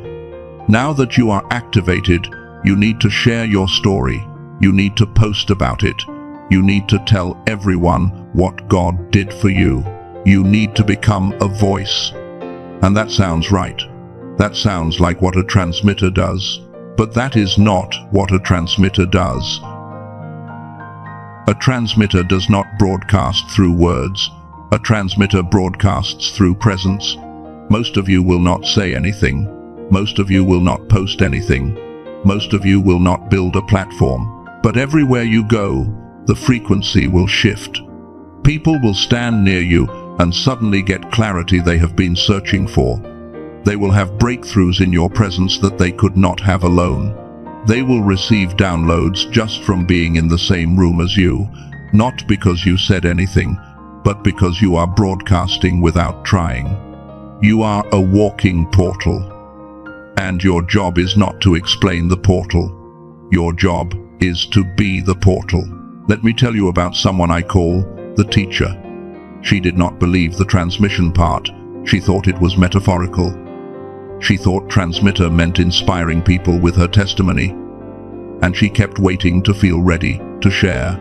Speaker 1: now that you are activated, you need to share your story. You need to post about it. You need to tell everyone what God did for you. You need to become a voice. And that sounds right. That sounds like what a transmitter does. But that is not what a transmitter does. A transmitter does not broadcast through words. A transmitter broadcasts through presence. Most of you will not say anything. Most of you will not post anything. Most of you will not build a platform. But everywhere you go, the frequency will shift. People will stand near you and suddenly get clarity they have been searching for. They will have breakthroughs in your presence that they could not have alone. They will receive downloads just from being in the same room as you, not because you said anything, but because you are broadcasting without trying. You are a walking portal, and your job is not to explain the portal. Your job is to be the portal. Let me tell you about someone I call the teacher. She did not believe the transmission part. She thought it was metaphorical. She thought transmitter meant inspiring people with her testimony, and she kept waiting to feel ready to share.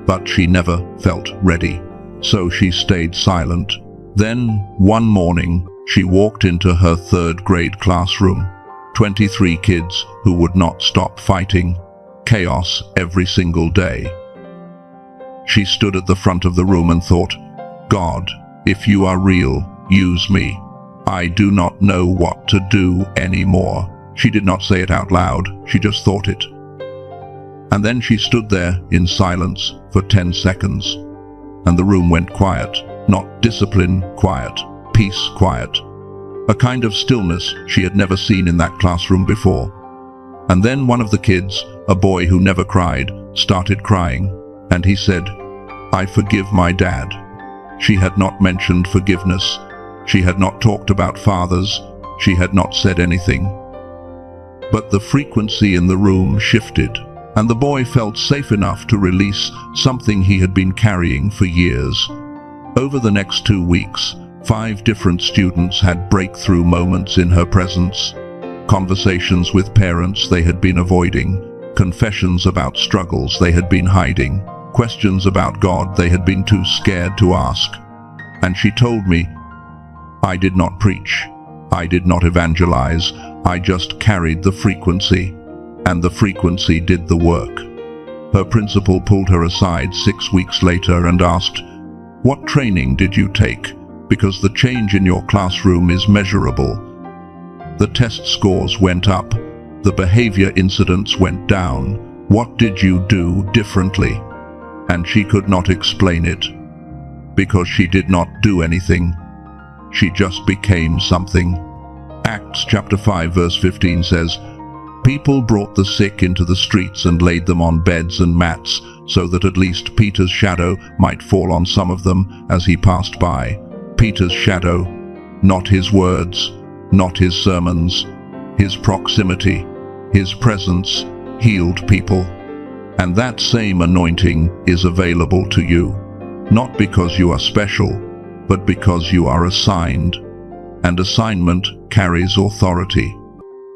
Speaker 1: But she never felt ready, so she stayed silent. Then, one morning, she walked into her 3rd grade classroom. 23 kids who would not stop fighting. Chaos every single day. She stood at the front of the room and thought, God, if you are real, use me. I do not know what to do anymore. She did not say it out loud, she just thought it. And then she stood there in silence for 10 seconds. And the room went quiet. Not discipline quiet, peace quiet. A kind of stillness she had never seen in that classroom before. And then one of the kids, a boy who never cried, started crying. And he said, I forgive my dad. She had not mentioned forgiveness. She had not talked about fathers. She had not said anything. But the frequency in the room shifted, and the boy felt safe enough to release something he had been carrying for years. Over the next 2 weeks, 5 different students had breakthrough moments in her presence. Conversations with parents they had been avoiding, confessions about struggles they had been hiding, questions about God they had been too scared to ask. And she told me, I did not preach, I did not evangelize, I just carried the frequency, and the frequency did the work. Her principal pulled her aside 6 weeks later and asked, what training did you take? Because the change in your classroom is measurable. The test scores went up, the behavior incidents went down. What did you do differently? And she could not explain it, because she did not do anything. She just became something. Acts chapter 5 verse 15 says, people brought the sick into the streets and laid them on beds and mats, so that at least Peter's shadow might fall on some of them as he passed by. Peter's shadow, not his words, not his sermons. His proximity, his presence healed people. And that same anointing is available to you, not because you are special, but because you are assigned. And assignment carries authority,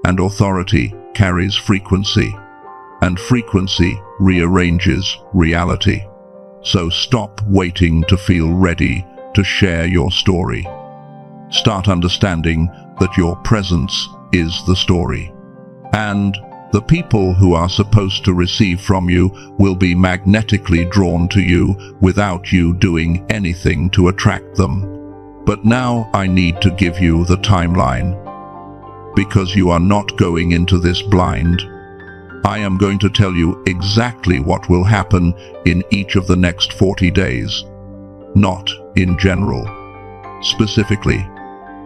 Speaker 1: and authority carries frequency, and frequency rearranges reality. So stop waiting to feel ready to share your story. Start understanding that your presence is the story. And the people who are supposed to receive from you will be magnetically drawn to you without you doing anything to attract them. But now I need to give you the timeline, because you are not going into this blind. I am going to tell you exactly what will happen in each of the next 40 days, not in general, specifically.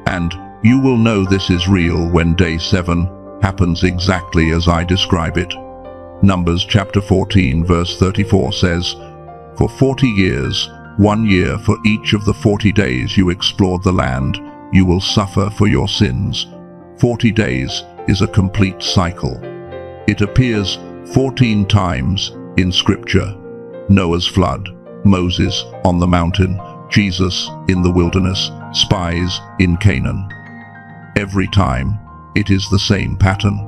Speaker 1: And you will know this is real when day 7 happens exactly as I describe it. Numbers chapter 14 verse 34 says, "For 40 years, 1 year for each of the 40 days you explored the land, you will suffer for your sins." 40 days is a complete cycle. It appears 14 times in Scripture. Noah's flood, Moses on the mountain, Jesus in the wilderness, spies in Canaan. Every time, it is the same pattern.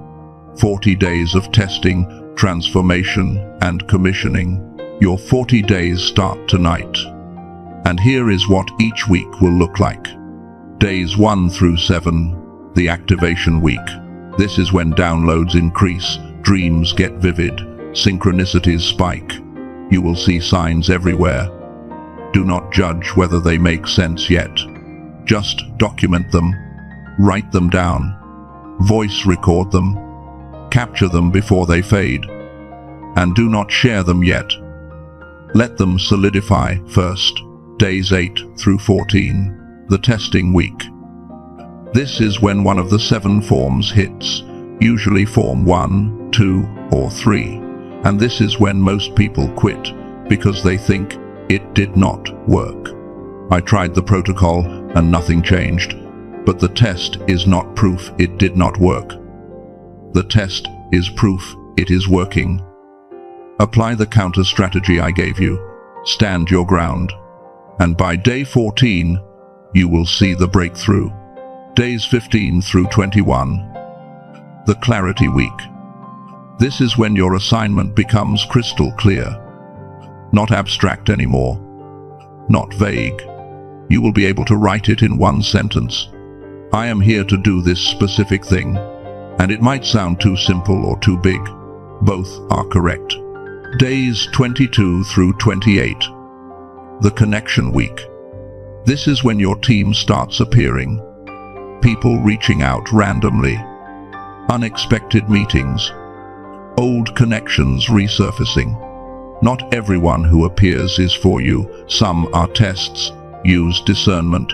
Speaker 1: 40 days of testing, transformation, and commissioning. Your 40 days start tonight. And here is what each week will look like. Days 1 through 7, the activation week. This is when downloads increase, dreams get vivid, synchronicities spike. You will see signs everywhere. Do not judge whether they make sense yet. Just document them, write them down, voice record them, capture them before they fade, and do not share them yet. Let them solidify first. Days 8 through 14, the testing week. This is when one of the 7 forms hits, usually form 1, 2, or 3, and this is when most people quit because they think it did not work. I tried the protocol and nothing changed, but the test is not proof it did not work. The test is proof it is working. Apply the counter strategy I gave you. Stand your ground. And by day 14, you will see the breakthrough. Days 15 through 21. The clarity week. This is when your assignment becomes crystal clear. Not abstract anymore. Not vague. You will be able to write it in one sentence. I am here to do this specific thing. And it might sound too simple or too big. Both are correct. Days 22 through 28. The connection week. This is when your team starts appearing. People reaching out randomly. Unexpected meetings. Old connections resurfacing. Not everyone who appears is for you. Some are tests. Use discernment.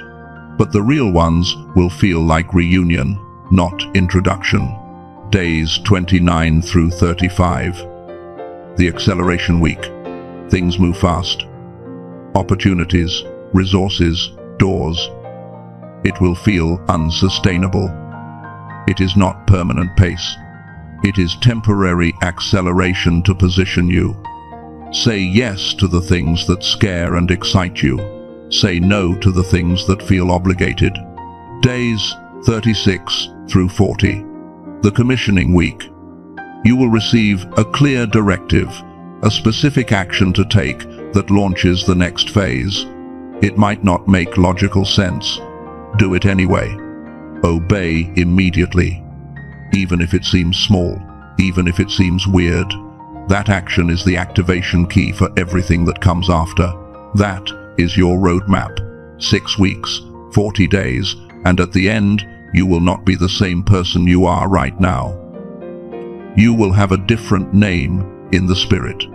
Speaker 1: But the real ones will feel like reunion, not introduction. Days 29 through 35. The acceleration week. Things move fast. Opportunities, resources, doors. It will feel unsustainable. It is not permanent pace. It is temporary acceleration to position you. Say yes to the things that scare and excite you. Say no to the things that feel obligated. Days 36 through 40. The commissioning week. You will receive a clear directive, a specific action to take that launches the next phase. It might not make logical sense. Do it anyway. Obey immediately. Even if it seems small, even if it seems weird. That action is the activation key for everything that comes after. That is your roadmap. 6 weeks, 40 days, and at the end, you will not be the same person you are right now. You will have a different name in the spirit,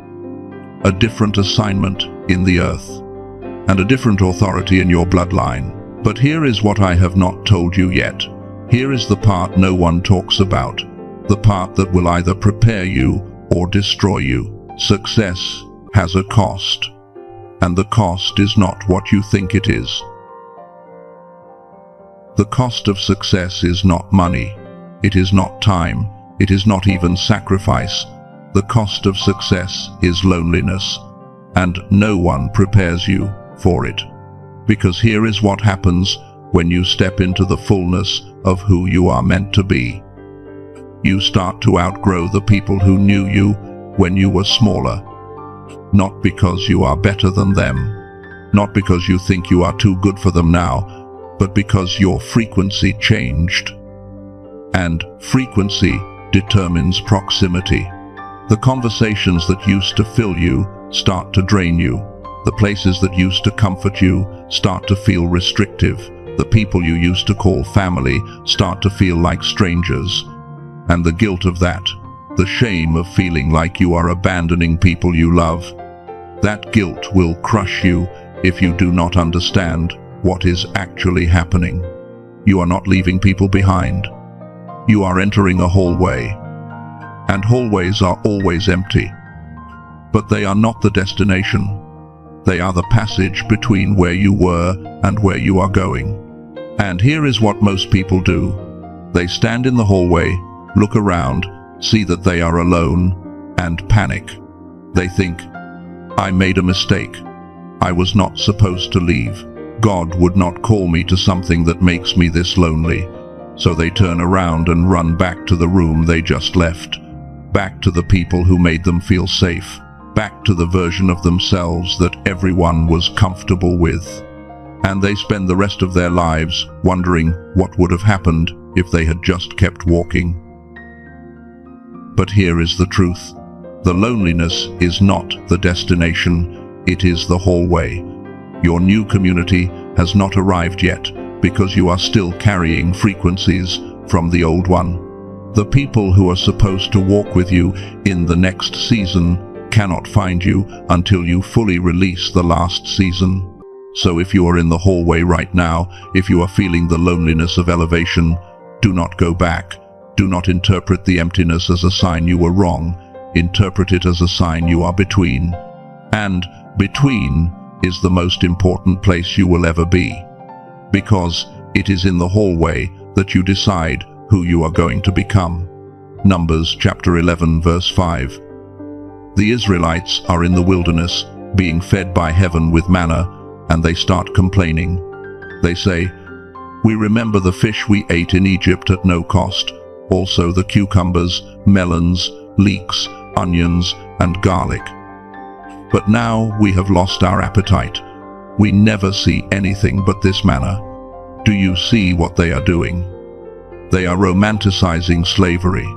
Speaker 1: a different assignment in the earth, and a different authority in your bloodline. But here is what I have not told you yet. Here is the part no one talks about, the part that will either prepare you or destroy you. Success has a cost, and the cost is not what you think it is. The cost of success is not money. It is not time. It is not even sacrifice. The cost of success is loneliness, and no one prepares you for it. Because here is what happens when you step into the fullness of who you are meant to be. You start to outgrow the people who knew you when you were smaller. Not because you are better than them, not because you think you are too good for them now, but because your frequency changed. And frequency determines proximity. The conversations that used to fill you start to drain you. The places that used to comfort you start to feel restrictive. The people you used to call family start to feel like strangers. And the guilt of that, the shame of feeling like you are abandoning people you love, that guilt will crush you if you do not understand what is actually happening. You are not leaving people behind. You are entering a hallway. And hallways are always empty. But they are not the destination. They are the passage between where you were and where you are going. And here is what most people do. They stand in the hallway, look around, see that they are alone, and panic. They think, I made a mistake. I was not supposed to leave. God would not call me to something that makes me this lonely. So they turn around and run back to the room they just left. Back to the people who made them feel safe. Back to the version of themselves that everyone was comfortable with. And they spend the rest of their lives wondering what would have happened if they had just kept walking. But here is the truth. The loneliness is not the destination, it is the hallway. Your new community has not arrived yet because you are still carrying frequencies from the old one. The people who are supposed to walk with you in the next season cannot find you until you fully release the last season. So if you are in the hallway right now, if you are feeling the loneliness of elevation, do not go back. Do not interpret the emptiness as a sign you were wrong. Interpret it as a sign you are between. And between is the most important place you will ever be. Because it is in the hallway that you decide who you are going to become. Numbers chapter 11 verse 5. The Israelites are in the wilderness, being fed by heaven with manna, and they start complaining. They say, "We remember the fish we ate in Egypt at no cost, also the cucumbers, melons, leeks, onions, and garlic. But now we have lost our appetite. We never see anything but this manna." Do you see what they are doing? They are romanticizing slavery.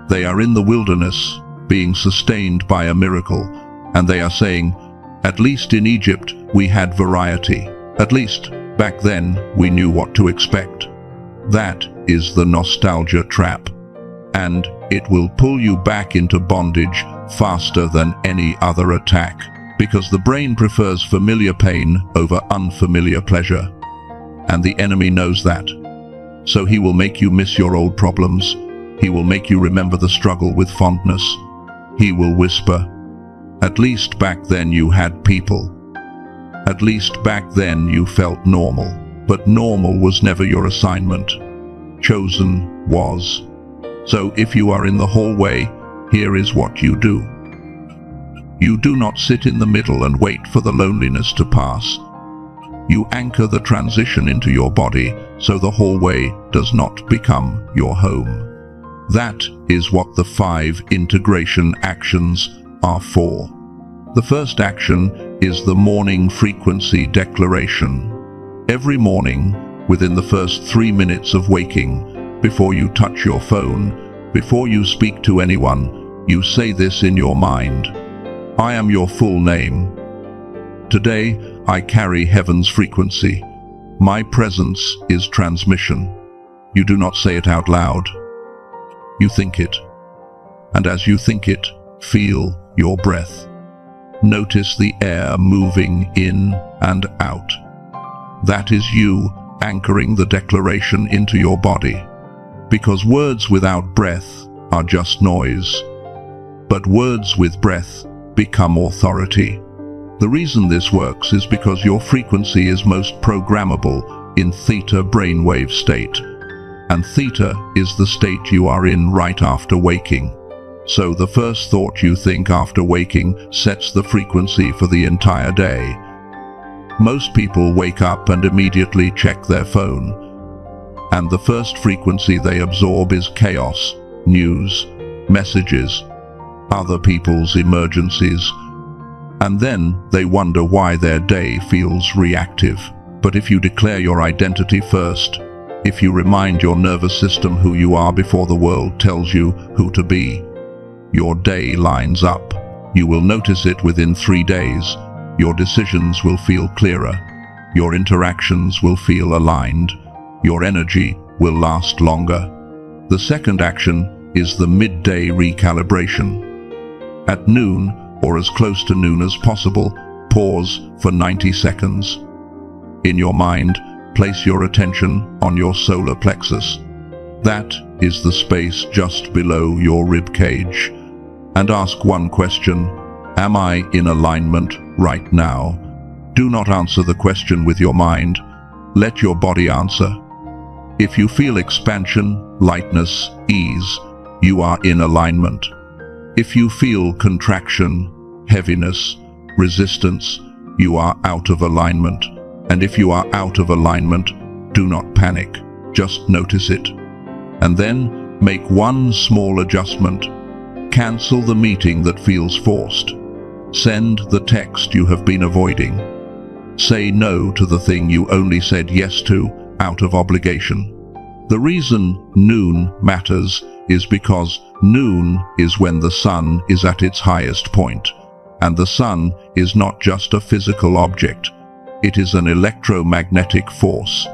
Speaker 1: They are in the wilderness, being sustained by a miracle, and they are saying, "At least in Egypt we had variety. At least back then we knew what to expect." That is the nostalgia trap, and it will pull you back into bondage faster than any other attack, because the brain prefers familiar pain over unfamiliar pleasure. And the enemy knows that. So he will make you miss your old problems. He will make you remember the struggle with fondness. He will whisper, "At least back then you had people. At least back then you felt normal." But normal was never your assignment. Chosen was. So if you are in the hallway, here is what you do. You do not sit in the middle and wait for the loneliness to pass. You anchor the transition into your body so the hallway does not become your home. That is what the 5 integration actions are for. The first action is the morning frequency declaration. Every morning, within the first 3 minutes of waking, before you touch your phone, before you speak to anyone, you say this in your mind. I am your full name. Today, I carry heaven's frequency. My presence is transmission. You do not say it out loud. You think it. And as you think it, feel your breath. Notice the air moving in and out. That is you anchoring the declaration into your body. Because words without breath are just noise. But words with breath become authority. The reason this works is because your frequency is most programmable in theta brainwave state. And theta is the state you are in right after waking. So the first thought you think after waking sets the frequency for the entire day. Most people wake up and immediately check their phone. And the first frequency they absorb is chaos, news, messages, other people's emergencies, and then they wonder why their day feels reactive. But if you declare your identity first, if you remind your nervous system who you are before the world tells you who to be, your day lines up. You will notice it within 3 days. Your decisions will feel clearer. Your interactions will feel aligned. Your energy will last longer. The second action is the midday recalibration. At noon, or as close to noon as possible, pause for 90 seconds. In your mind, place your attention on your solar plexus. That is the space just below your rib cage. And ask one question: am I in alignment right now? Do not answer the question with your mind. Let your body answer. If you feel expansion, lightness, ease, you are in alignment. If you feel contraction, heaviness, resistance, you are out of alignment. And if you are out of alignment, do not panic. Just notice it. And then make one small adjustment. Cancel the meeting that feels forced. Send the text you have been avoiding. Say no to the thing you only said yes to out of obligation. The reason noon matters is because noon is when the sun is at its highest point. And the sun is not just a physical object. It is an electromagnetic force.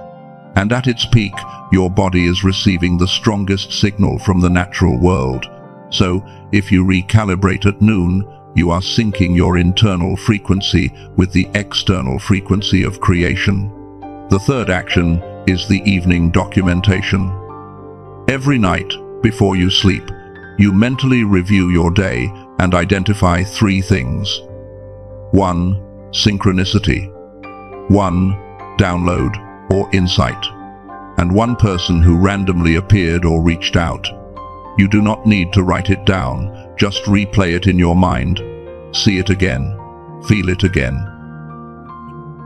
Speaker 1: And at its peak, your body is receiving the strongest signal from the natural world. So, if you recalibrate at noon, you are syncing your internal frequency with the external frequency of creation. The third action is the evening documentation. Every night, before you sleep, you mentally review your day and identify 3 things. 1. Synchronicity. 1. Download or insight. And 1 person who randomly appeared or reached out. You do not need to write it down, just replay it in your mind. See it again. Feel it again.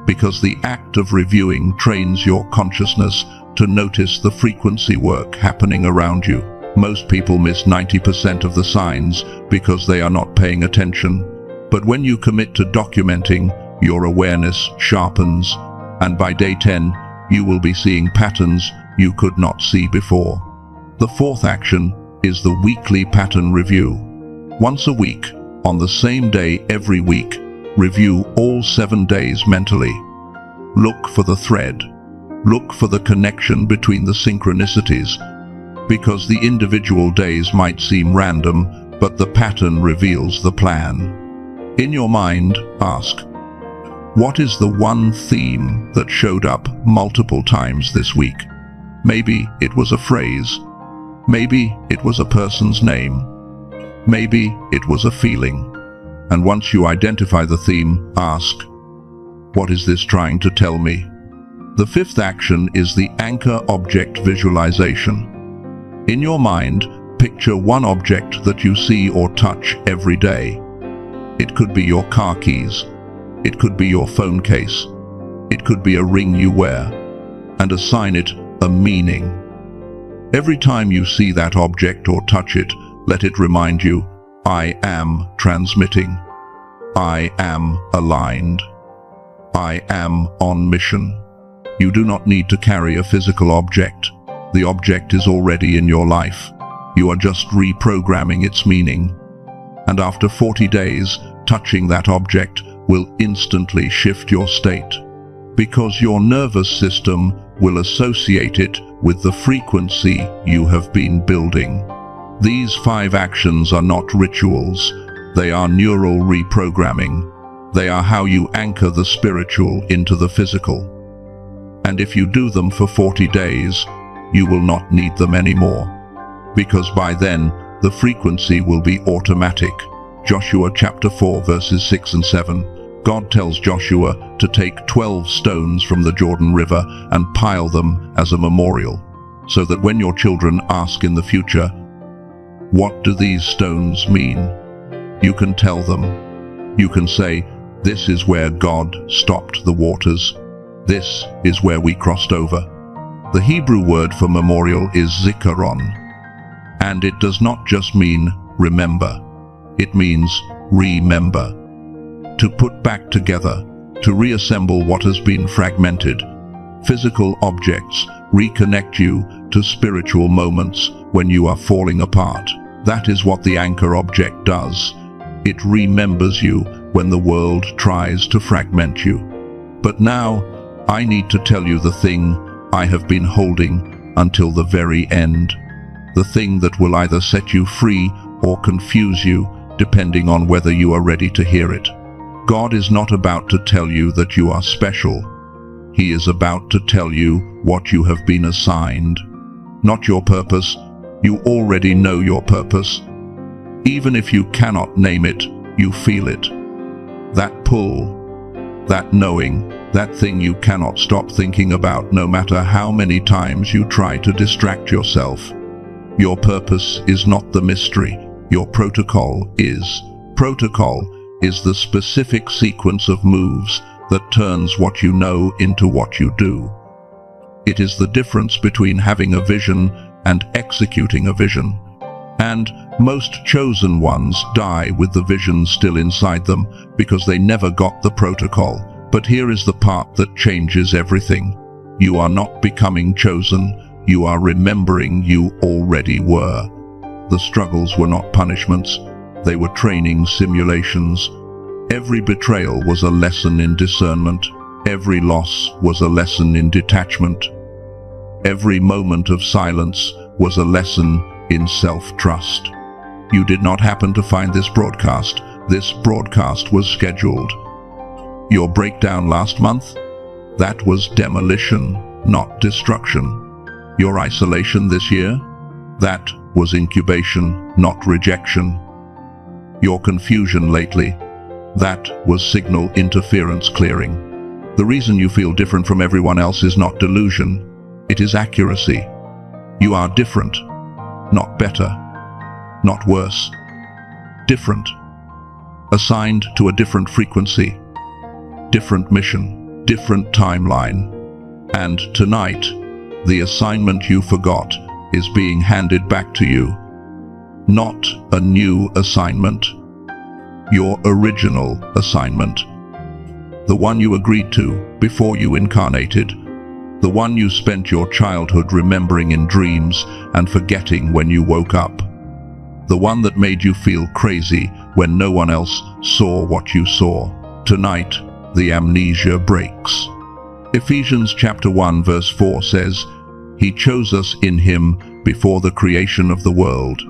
Speaker 1: Because the act of reviewing trains your consciousness to notice the frequency work happening around you. Most people miss 90% of the signs because they are not paying attention. But when you commit to documenting, your awareness sharpens, and by day 10, you will be seeing patterns you could not see before. The fourth action is the weekly pattern review. Once a week, on the same day every week, review all 7 days mentally. Look for the thread. Look for the connection between the synchronicities, because the individual days might seem random, but the pattern reveals the plan. In your mind, ask, what is the one theme that showed up multiple times this week? Maybe it was a phrase. Maybe it was a person's name. Maybe it was a feeling. And once you identify the theme, ask, what is this trying to tell me? The fifth action is the anchor object visualization. In your mind, picture one object that you see or touch every day. It could be your car keys. It could be your phone case. It could be a ring you wear. And assign it a meaning. Every time you see that object or touch it, let it remind you, I am transmitting. I am aligned. I am on mission. You do not need to carry a physical object. The object is already in your life. You are just reprogramming its meaning. And after 40 days, touching that object will instantly shift your state, because your nervous system will associate it with the frequency you have been building. These 5 actions are not rituals. They are neural reprogramming. They are how you anchor the spiritual into the physical. And if you do them for 40 days, you will not need them anymore, because by then the frequency will be automatic. Joshua chapter 4 verses 6 and 7. God tells Joshua to take 12 stones from the Jordan River and pile them as a memorial, so that when your children ask in the future, what do these stones mean? You can tell them. You can say, this is where God stopped the waters. This is where we crossed over. The Hebrew word for memorial is zikaron. And it does not just mean remember. It means remember. To put back together, to reassemble what has been fragmented. Physical objects reconnect you to spiritual moments when you are falling apart. That is what the anchor object does. It remembers you when the world tries to fragment you. But now, I need to tell you the thing I have been holding until the very end. The thing that will either set you free or confuse you, depending on whether you are ready to hear it. God is not about to tell you that you are special. He is about to tell you what you have been assigned. Not your purpose. You already know your purpose. Even if you cannot name it, you feel it. That pull, that knowing, that thing you cannot stop thinking about no matter how many times you try to distract yourself. Your purpose is not the mystery. Your protocol is. Protocol is the specific sequence of moves that turns what you know into what you do. It is the difference between having a vision and executing a vision. And most chosen ones die with the vision still inside them because they never got the protocol. But here is the part that changes everything. You are not becoming chosen. You are remembering you already were. The struggles were not punishments. They were training simulations. Every betrayal was a lesson in discernment. Every loss was a lesson in detachment. Every moment of silence was a lesson in self-trust. You did not happen to find this broadcast. This broadcast was scheduled. Your breakdown last month? That was demolition, not destruction. Your isolation this year? That was incubation, not rejection. Your confusion lately? That was signal interference clearing. The reason you feel different from everyone else is not delusion. It is accuracy. You are different, not better, not worse. Different. Assigned to a different frequency, different mission, different timeline. And tonight, the assignment you forgot is being handed back to you. Not a new assignment. Your original assignment. The one you agreed to before you incarnated. The one you spent your childhood remembering in dreams and forgetting when you woke up. The one that made you feel crazy when no one else saw what you saw. Tonight, the amnesia breaks. Ephesians chapter 1 verse 4 says, He chose us in Him before the creation of the world.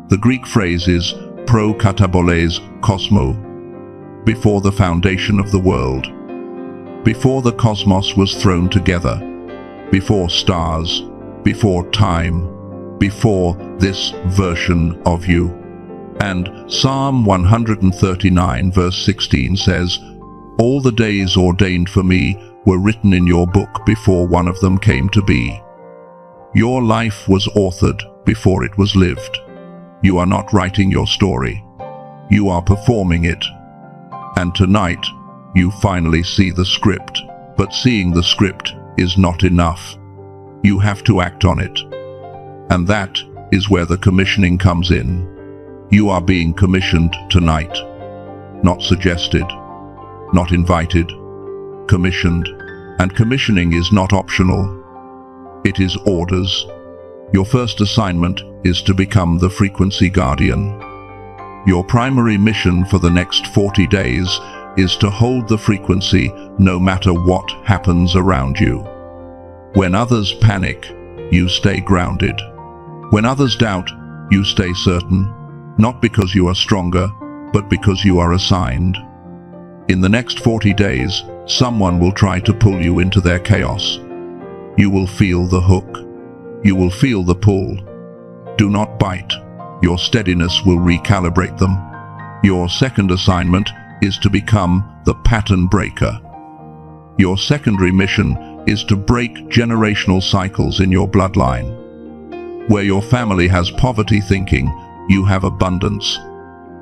Speaker 1: The Greek phrase is pro kataboles kosmo, before the foundation of the world. Before the cosmos was thrown together, before stars, before time, before this version of you. And Psalm 139 verse 16 says, All the days ordained for me were written in your book before one of them came to be. Your life was authored before it was lived. You are not writing your story. You are performing it. And tonight, you finally see the script. But seeing the script is not enough. You have to act on it. And that is where the commissioning comes in. You are being commissioned tonight. Not suggested, not invited, commissioned. And commissioning is not optional. It is orders. Your first assignment is to become the frequency guardian. Your primary mission for the next 40 days is to hold the frequency no matter what happens around you. When others panic, you stay grounded. When others doubt, you stay certain, not because you are stronger, but because you are assigned. In the next 40 days, someone will try to pull you into their chaos. You will feel the hook. You will feel the pull. Do not bite. Your steadiness will recalibrate them. Your second assignment is to become the pattern breaker. Your secondary mission is to break generational cycles in your bloodline. Where your family has poverty thinking, you have abundance.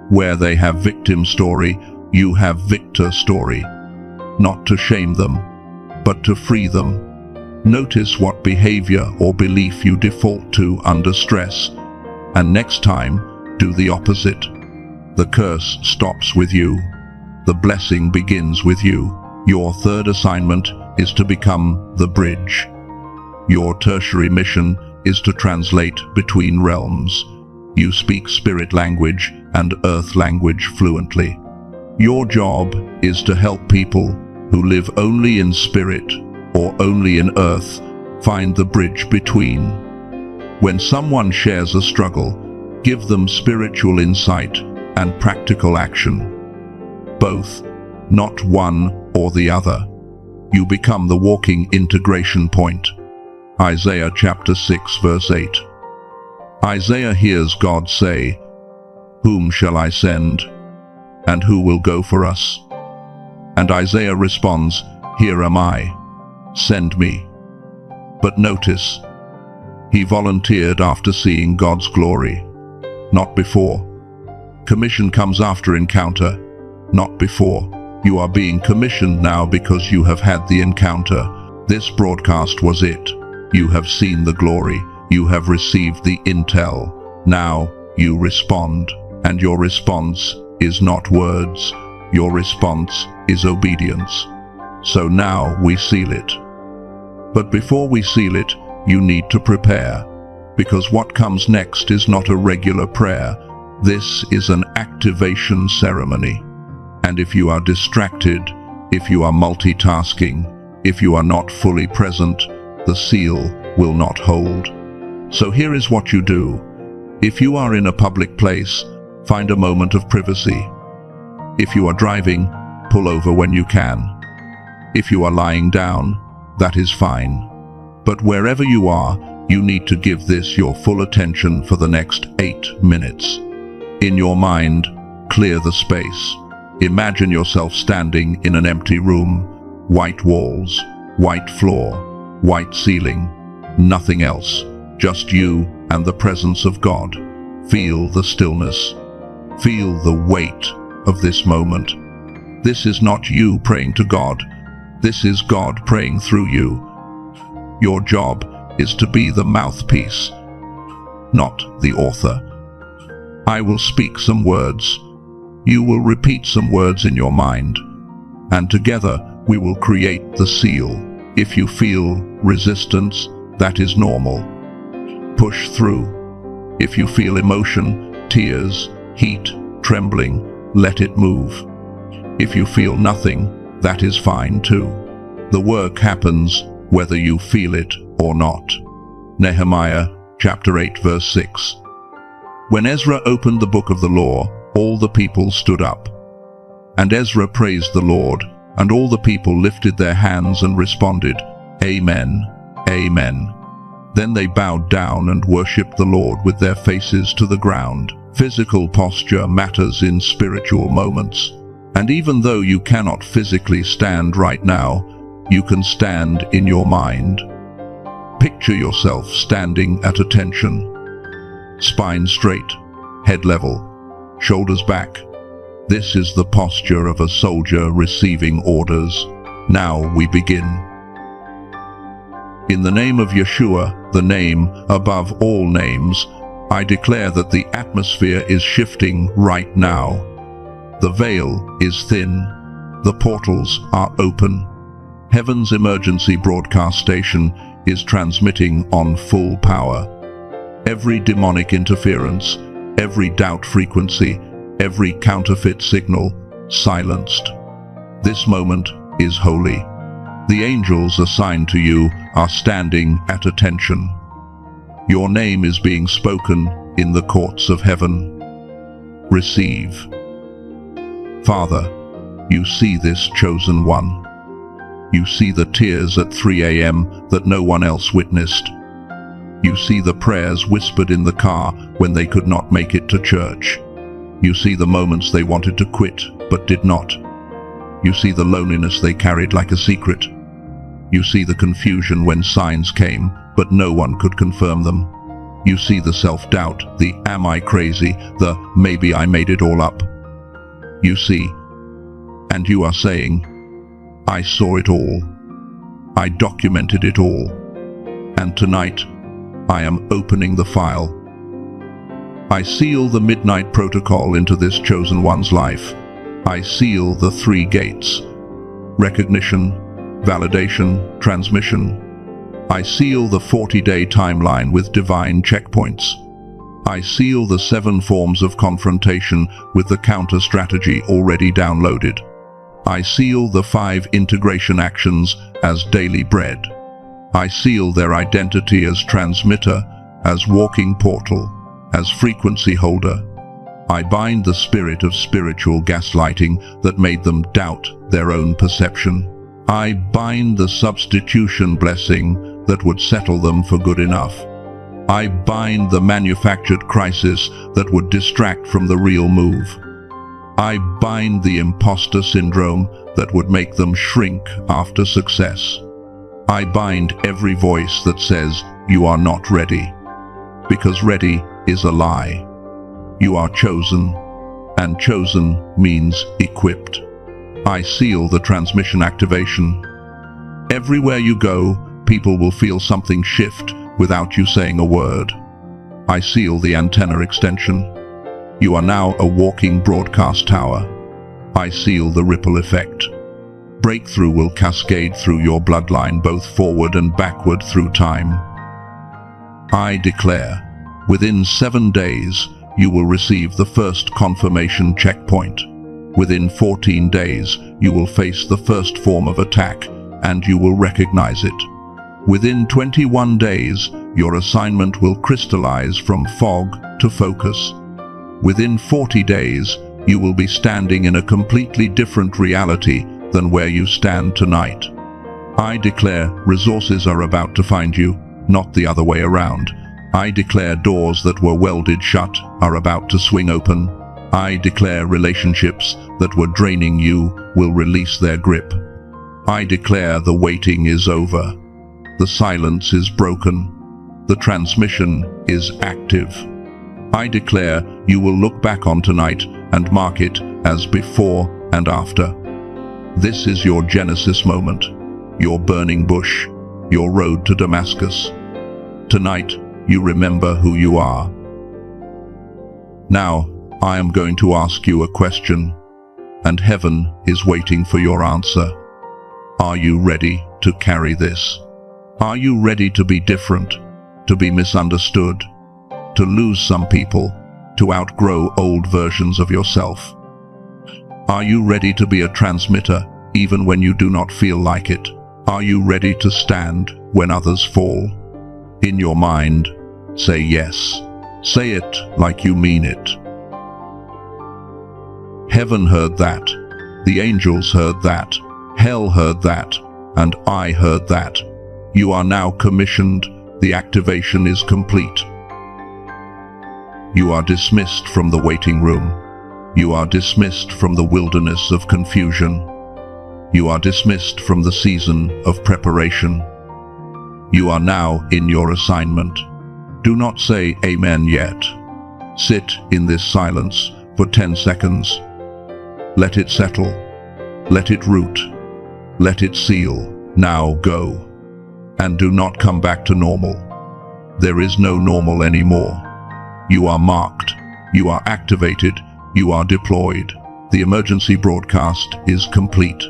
Speaker 1: Where they have victim story, you have victor story. Not to shame them, but to free them. Notice what behavior or belief you default to under stress. and next time, do the opposite. The curse stops with you. The blessing begins with you. Your third assignment is to become the bridge. Your tertiary mission is to translate between realms. You speak spirit language and earth language fluently. Your job is to help people who live only in spirit or only in earth find the bridge between. When someone shares a struggle, give them spiritual insight and practical action. Both, not one or the other. You become the walking integration point. Isaiah chapter 6 verse 8. Isaiah hears God say, "Whom shall I send? And who will go for us?" And Isaiah responds, "Here am I. Send me." But notice, he volunteered after seeing God's glory, not before. Commission comes after encounter, not before. You are being commissioned now because you have had the encounter. This broadcast was it. You have seen the glory. You have received the intel. Now you respond, and your response is not words. Your response is obedience. So now we seal it. But before we seal it, you need to prepare, because what comes next is not a regular prayer. This is an activation ceremony. And if you are distracted, if you are multitasking, if you are not fully present, the seal will not hold. So here is what you do. If you are in a public place, find a moment of privacy. If you are driving, pull over when you can. If you are lying down, that is fine. But wherever you are, you need to give this your full attention for the next 8 minutes. In your mind, clear the space. Imagine yourself standing in an empty room, white walls, white floor, white ceiling, nothing else, just you and the presence of God. Feel the stillness. Feel the weight of this moment. This is not you praying to God. This is God praying through you. Your job is to be the mouthpiece, not the author. I will speak some words. You will repeat some words in your mind, and together we will create the seal. If you feel resistance, that is normal. Push through. If you feel emotion, tears, heat, trembling, let it move. If you feel nothing, that is fine too. The work happens whether you feel it or not. Nehemiah chapter 8 verse 6. When Ezra opened the book of the law, all the people stood up. And Ezra praised the Lord, and all the people lifted their hands and responded, "Amen, Amen." Then they bowed down and worshipped the Lord with their faces to the ground. Physical posture matters in spiritual moments. And even though you cannot physically stand right now, you can stand in your mind. Picture yourself standing at attention. Spine straight, head level, shoulders back. This is the posture of a soldier receiving orders. Now we begin. In the name of Yeshua, the name above all names, I declare that the atmosphere is shifting right now. The veil is thin. The portals are open. Heaven's emergency broadcast station is transmitting on full power. Every demonic interference, every doubt frequency, every counterfeit signal, silenced. This moment is holy. The angels assigned to you are standing at attention. Your name is being spoken in the courts of heaven. Receive. Father, you see this chosen one. You see the tears at 3 a.m. that no one else witnessed. You see the prayers whispered in the car when they could not make it to church. You see the moments they wanted to quit but did not. You see the loneliness they carried like a secret. You see the confusion when signs came but no one could confirm them. You see the self-doubt, the "am I crazy?" the "maybe I made it all up." You see, and you are saying, "I saw it all. I documented it all. And tonight, I am opening the file." I seal the midnight protocol into this chosen one's life. I seal the 3 gates: recognition, validation, transmission. I seal the 40-day timeline with divine checkpoints. I seal the 7 forms of confrontation with the counter strategy already downloaded. I seal the 5 integration actions as daily bread. I seal their identity as transmitter, as walking portal, as frequency holder. I bind the spirit of spiritual gaslighting that made them doubt their own perception. I bind the substitution blessing that would settle them for good enough. I bind the manufactured crisis that would distract from the real move. I bind the imposter syndrome that would make them shrink after success. I bind every voice that says, "You are not ready," because ready is a lie. You are chosen, and chosen means equipped. I seal the transmission activation. Everywhere you go, people will feel something shift without you saying a word. I seal the antenna extension. You are now a walking broadcast tower. I seal the ripple effect. Breakthrough will cascade through your bloodline, both forward and backward through time. I declare, within 7 days, you will receive the first confirmation checkpoint. Within 14 days, you will face the first form of attack, and you will recognize it. Within 21 days, your assignment will crystallize from fog to focus. Within 40 days, you will be standing in a completely different reality than where you stand tonight. I declare resources are about to find you, not the other way around. I declare doors that were welded shut are about to swing open. I declare relationships that were draining you will release their grip. I declare the waiting is over. The silence is broken. The transmission is active. I declare you will look back on tonight and mark it as before and after. This is your Genesis moment, your burning bush, your road to Damascus. Tonight, you remember who you are. Now, I am going to ask you a question, and heaven is waiting for your answer. Are you ready to carry this? Are you ready to be different, to be misunderstood, to lose some people, to outgrow old versions of yourself? Are you ready to be a transmitter even when you do not feel like it? Are you ready to stand when others fall? In your mind, say yes. Say it like you mean it. Heaven heard that. The angels heard that. Hell heard that. And I heard that. You are now commissioned. The activation is complete. You are dismissed from the waiting room. You are dismissed from the wilderness of confusion. You are dismissed from the season of preparation. You are now in your assignment. Do not say amen yet. Sit in this silence for 10 seconds. Let it settle. Let it root. Let it seal. Now go. And do not come back to normal. There is no normal anymore. You are marked. You are activated. You are deployed. The emergency broadcast is complete.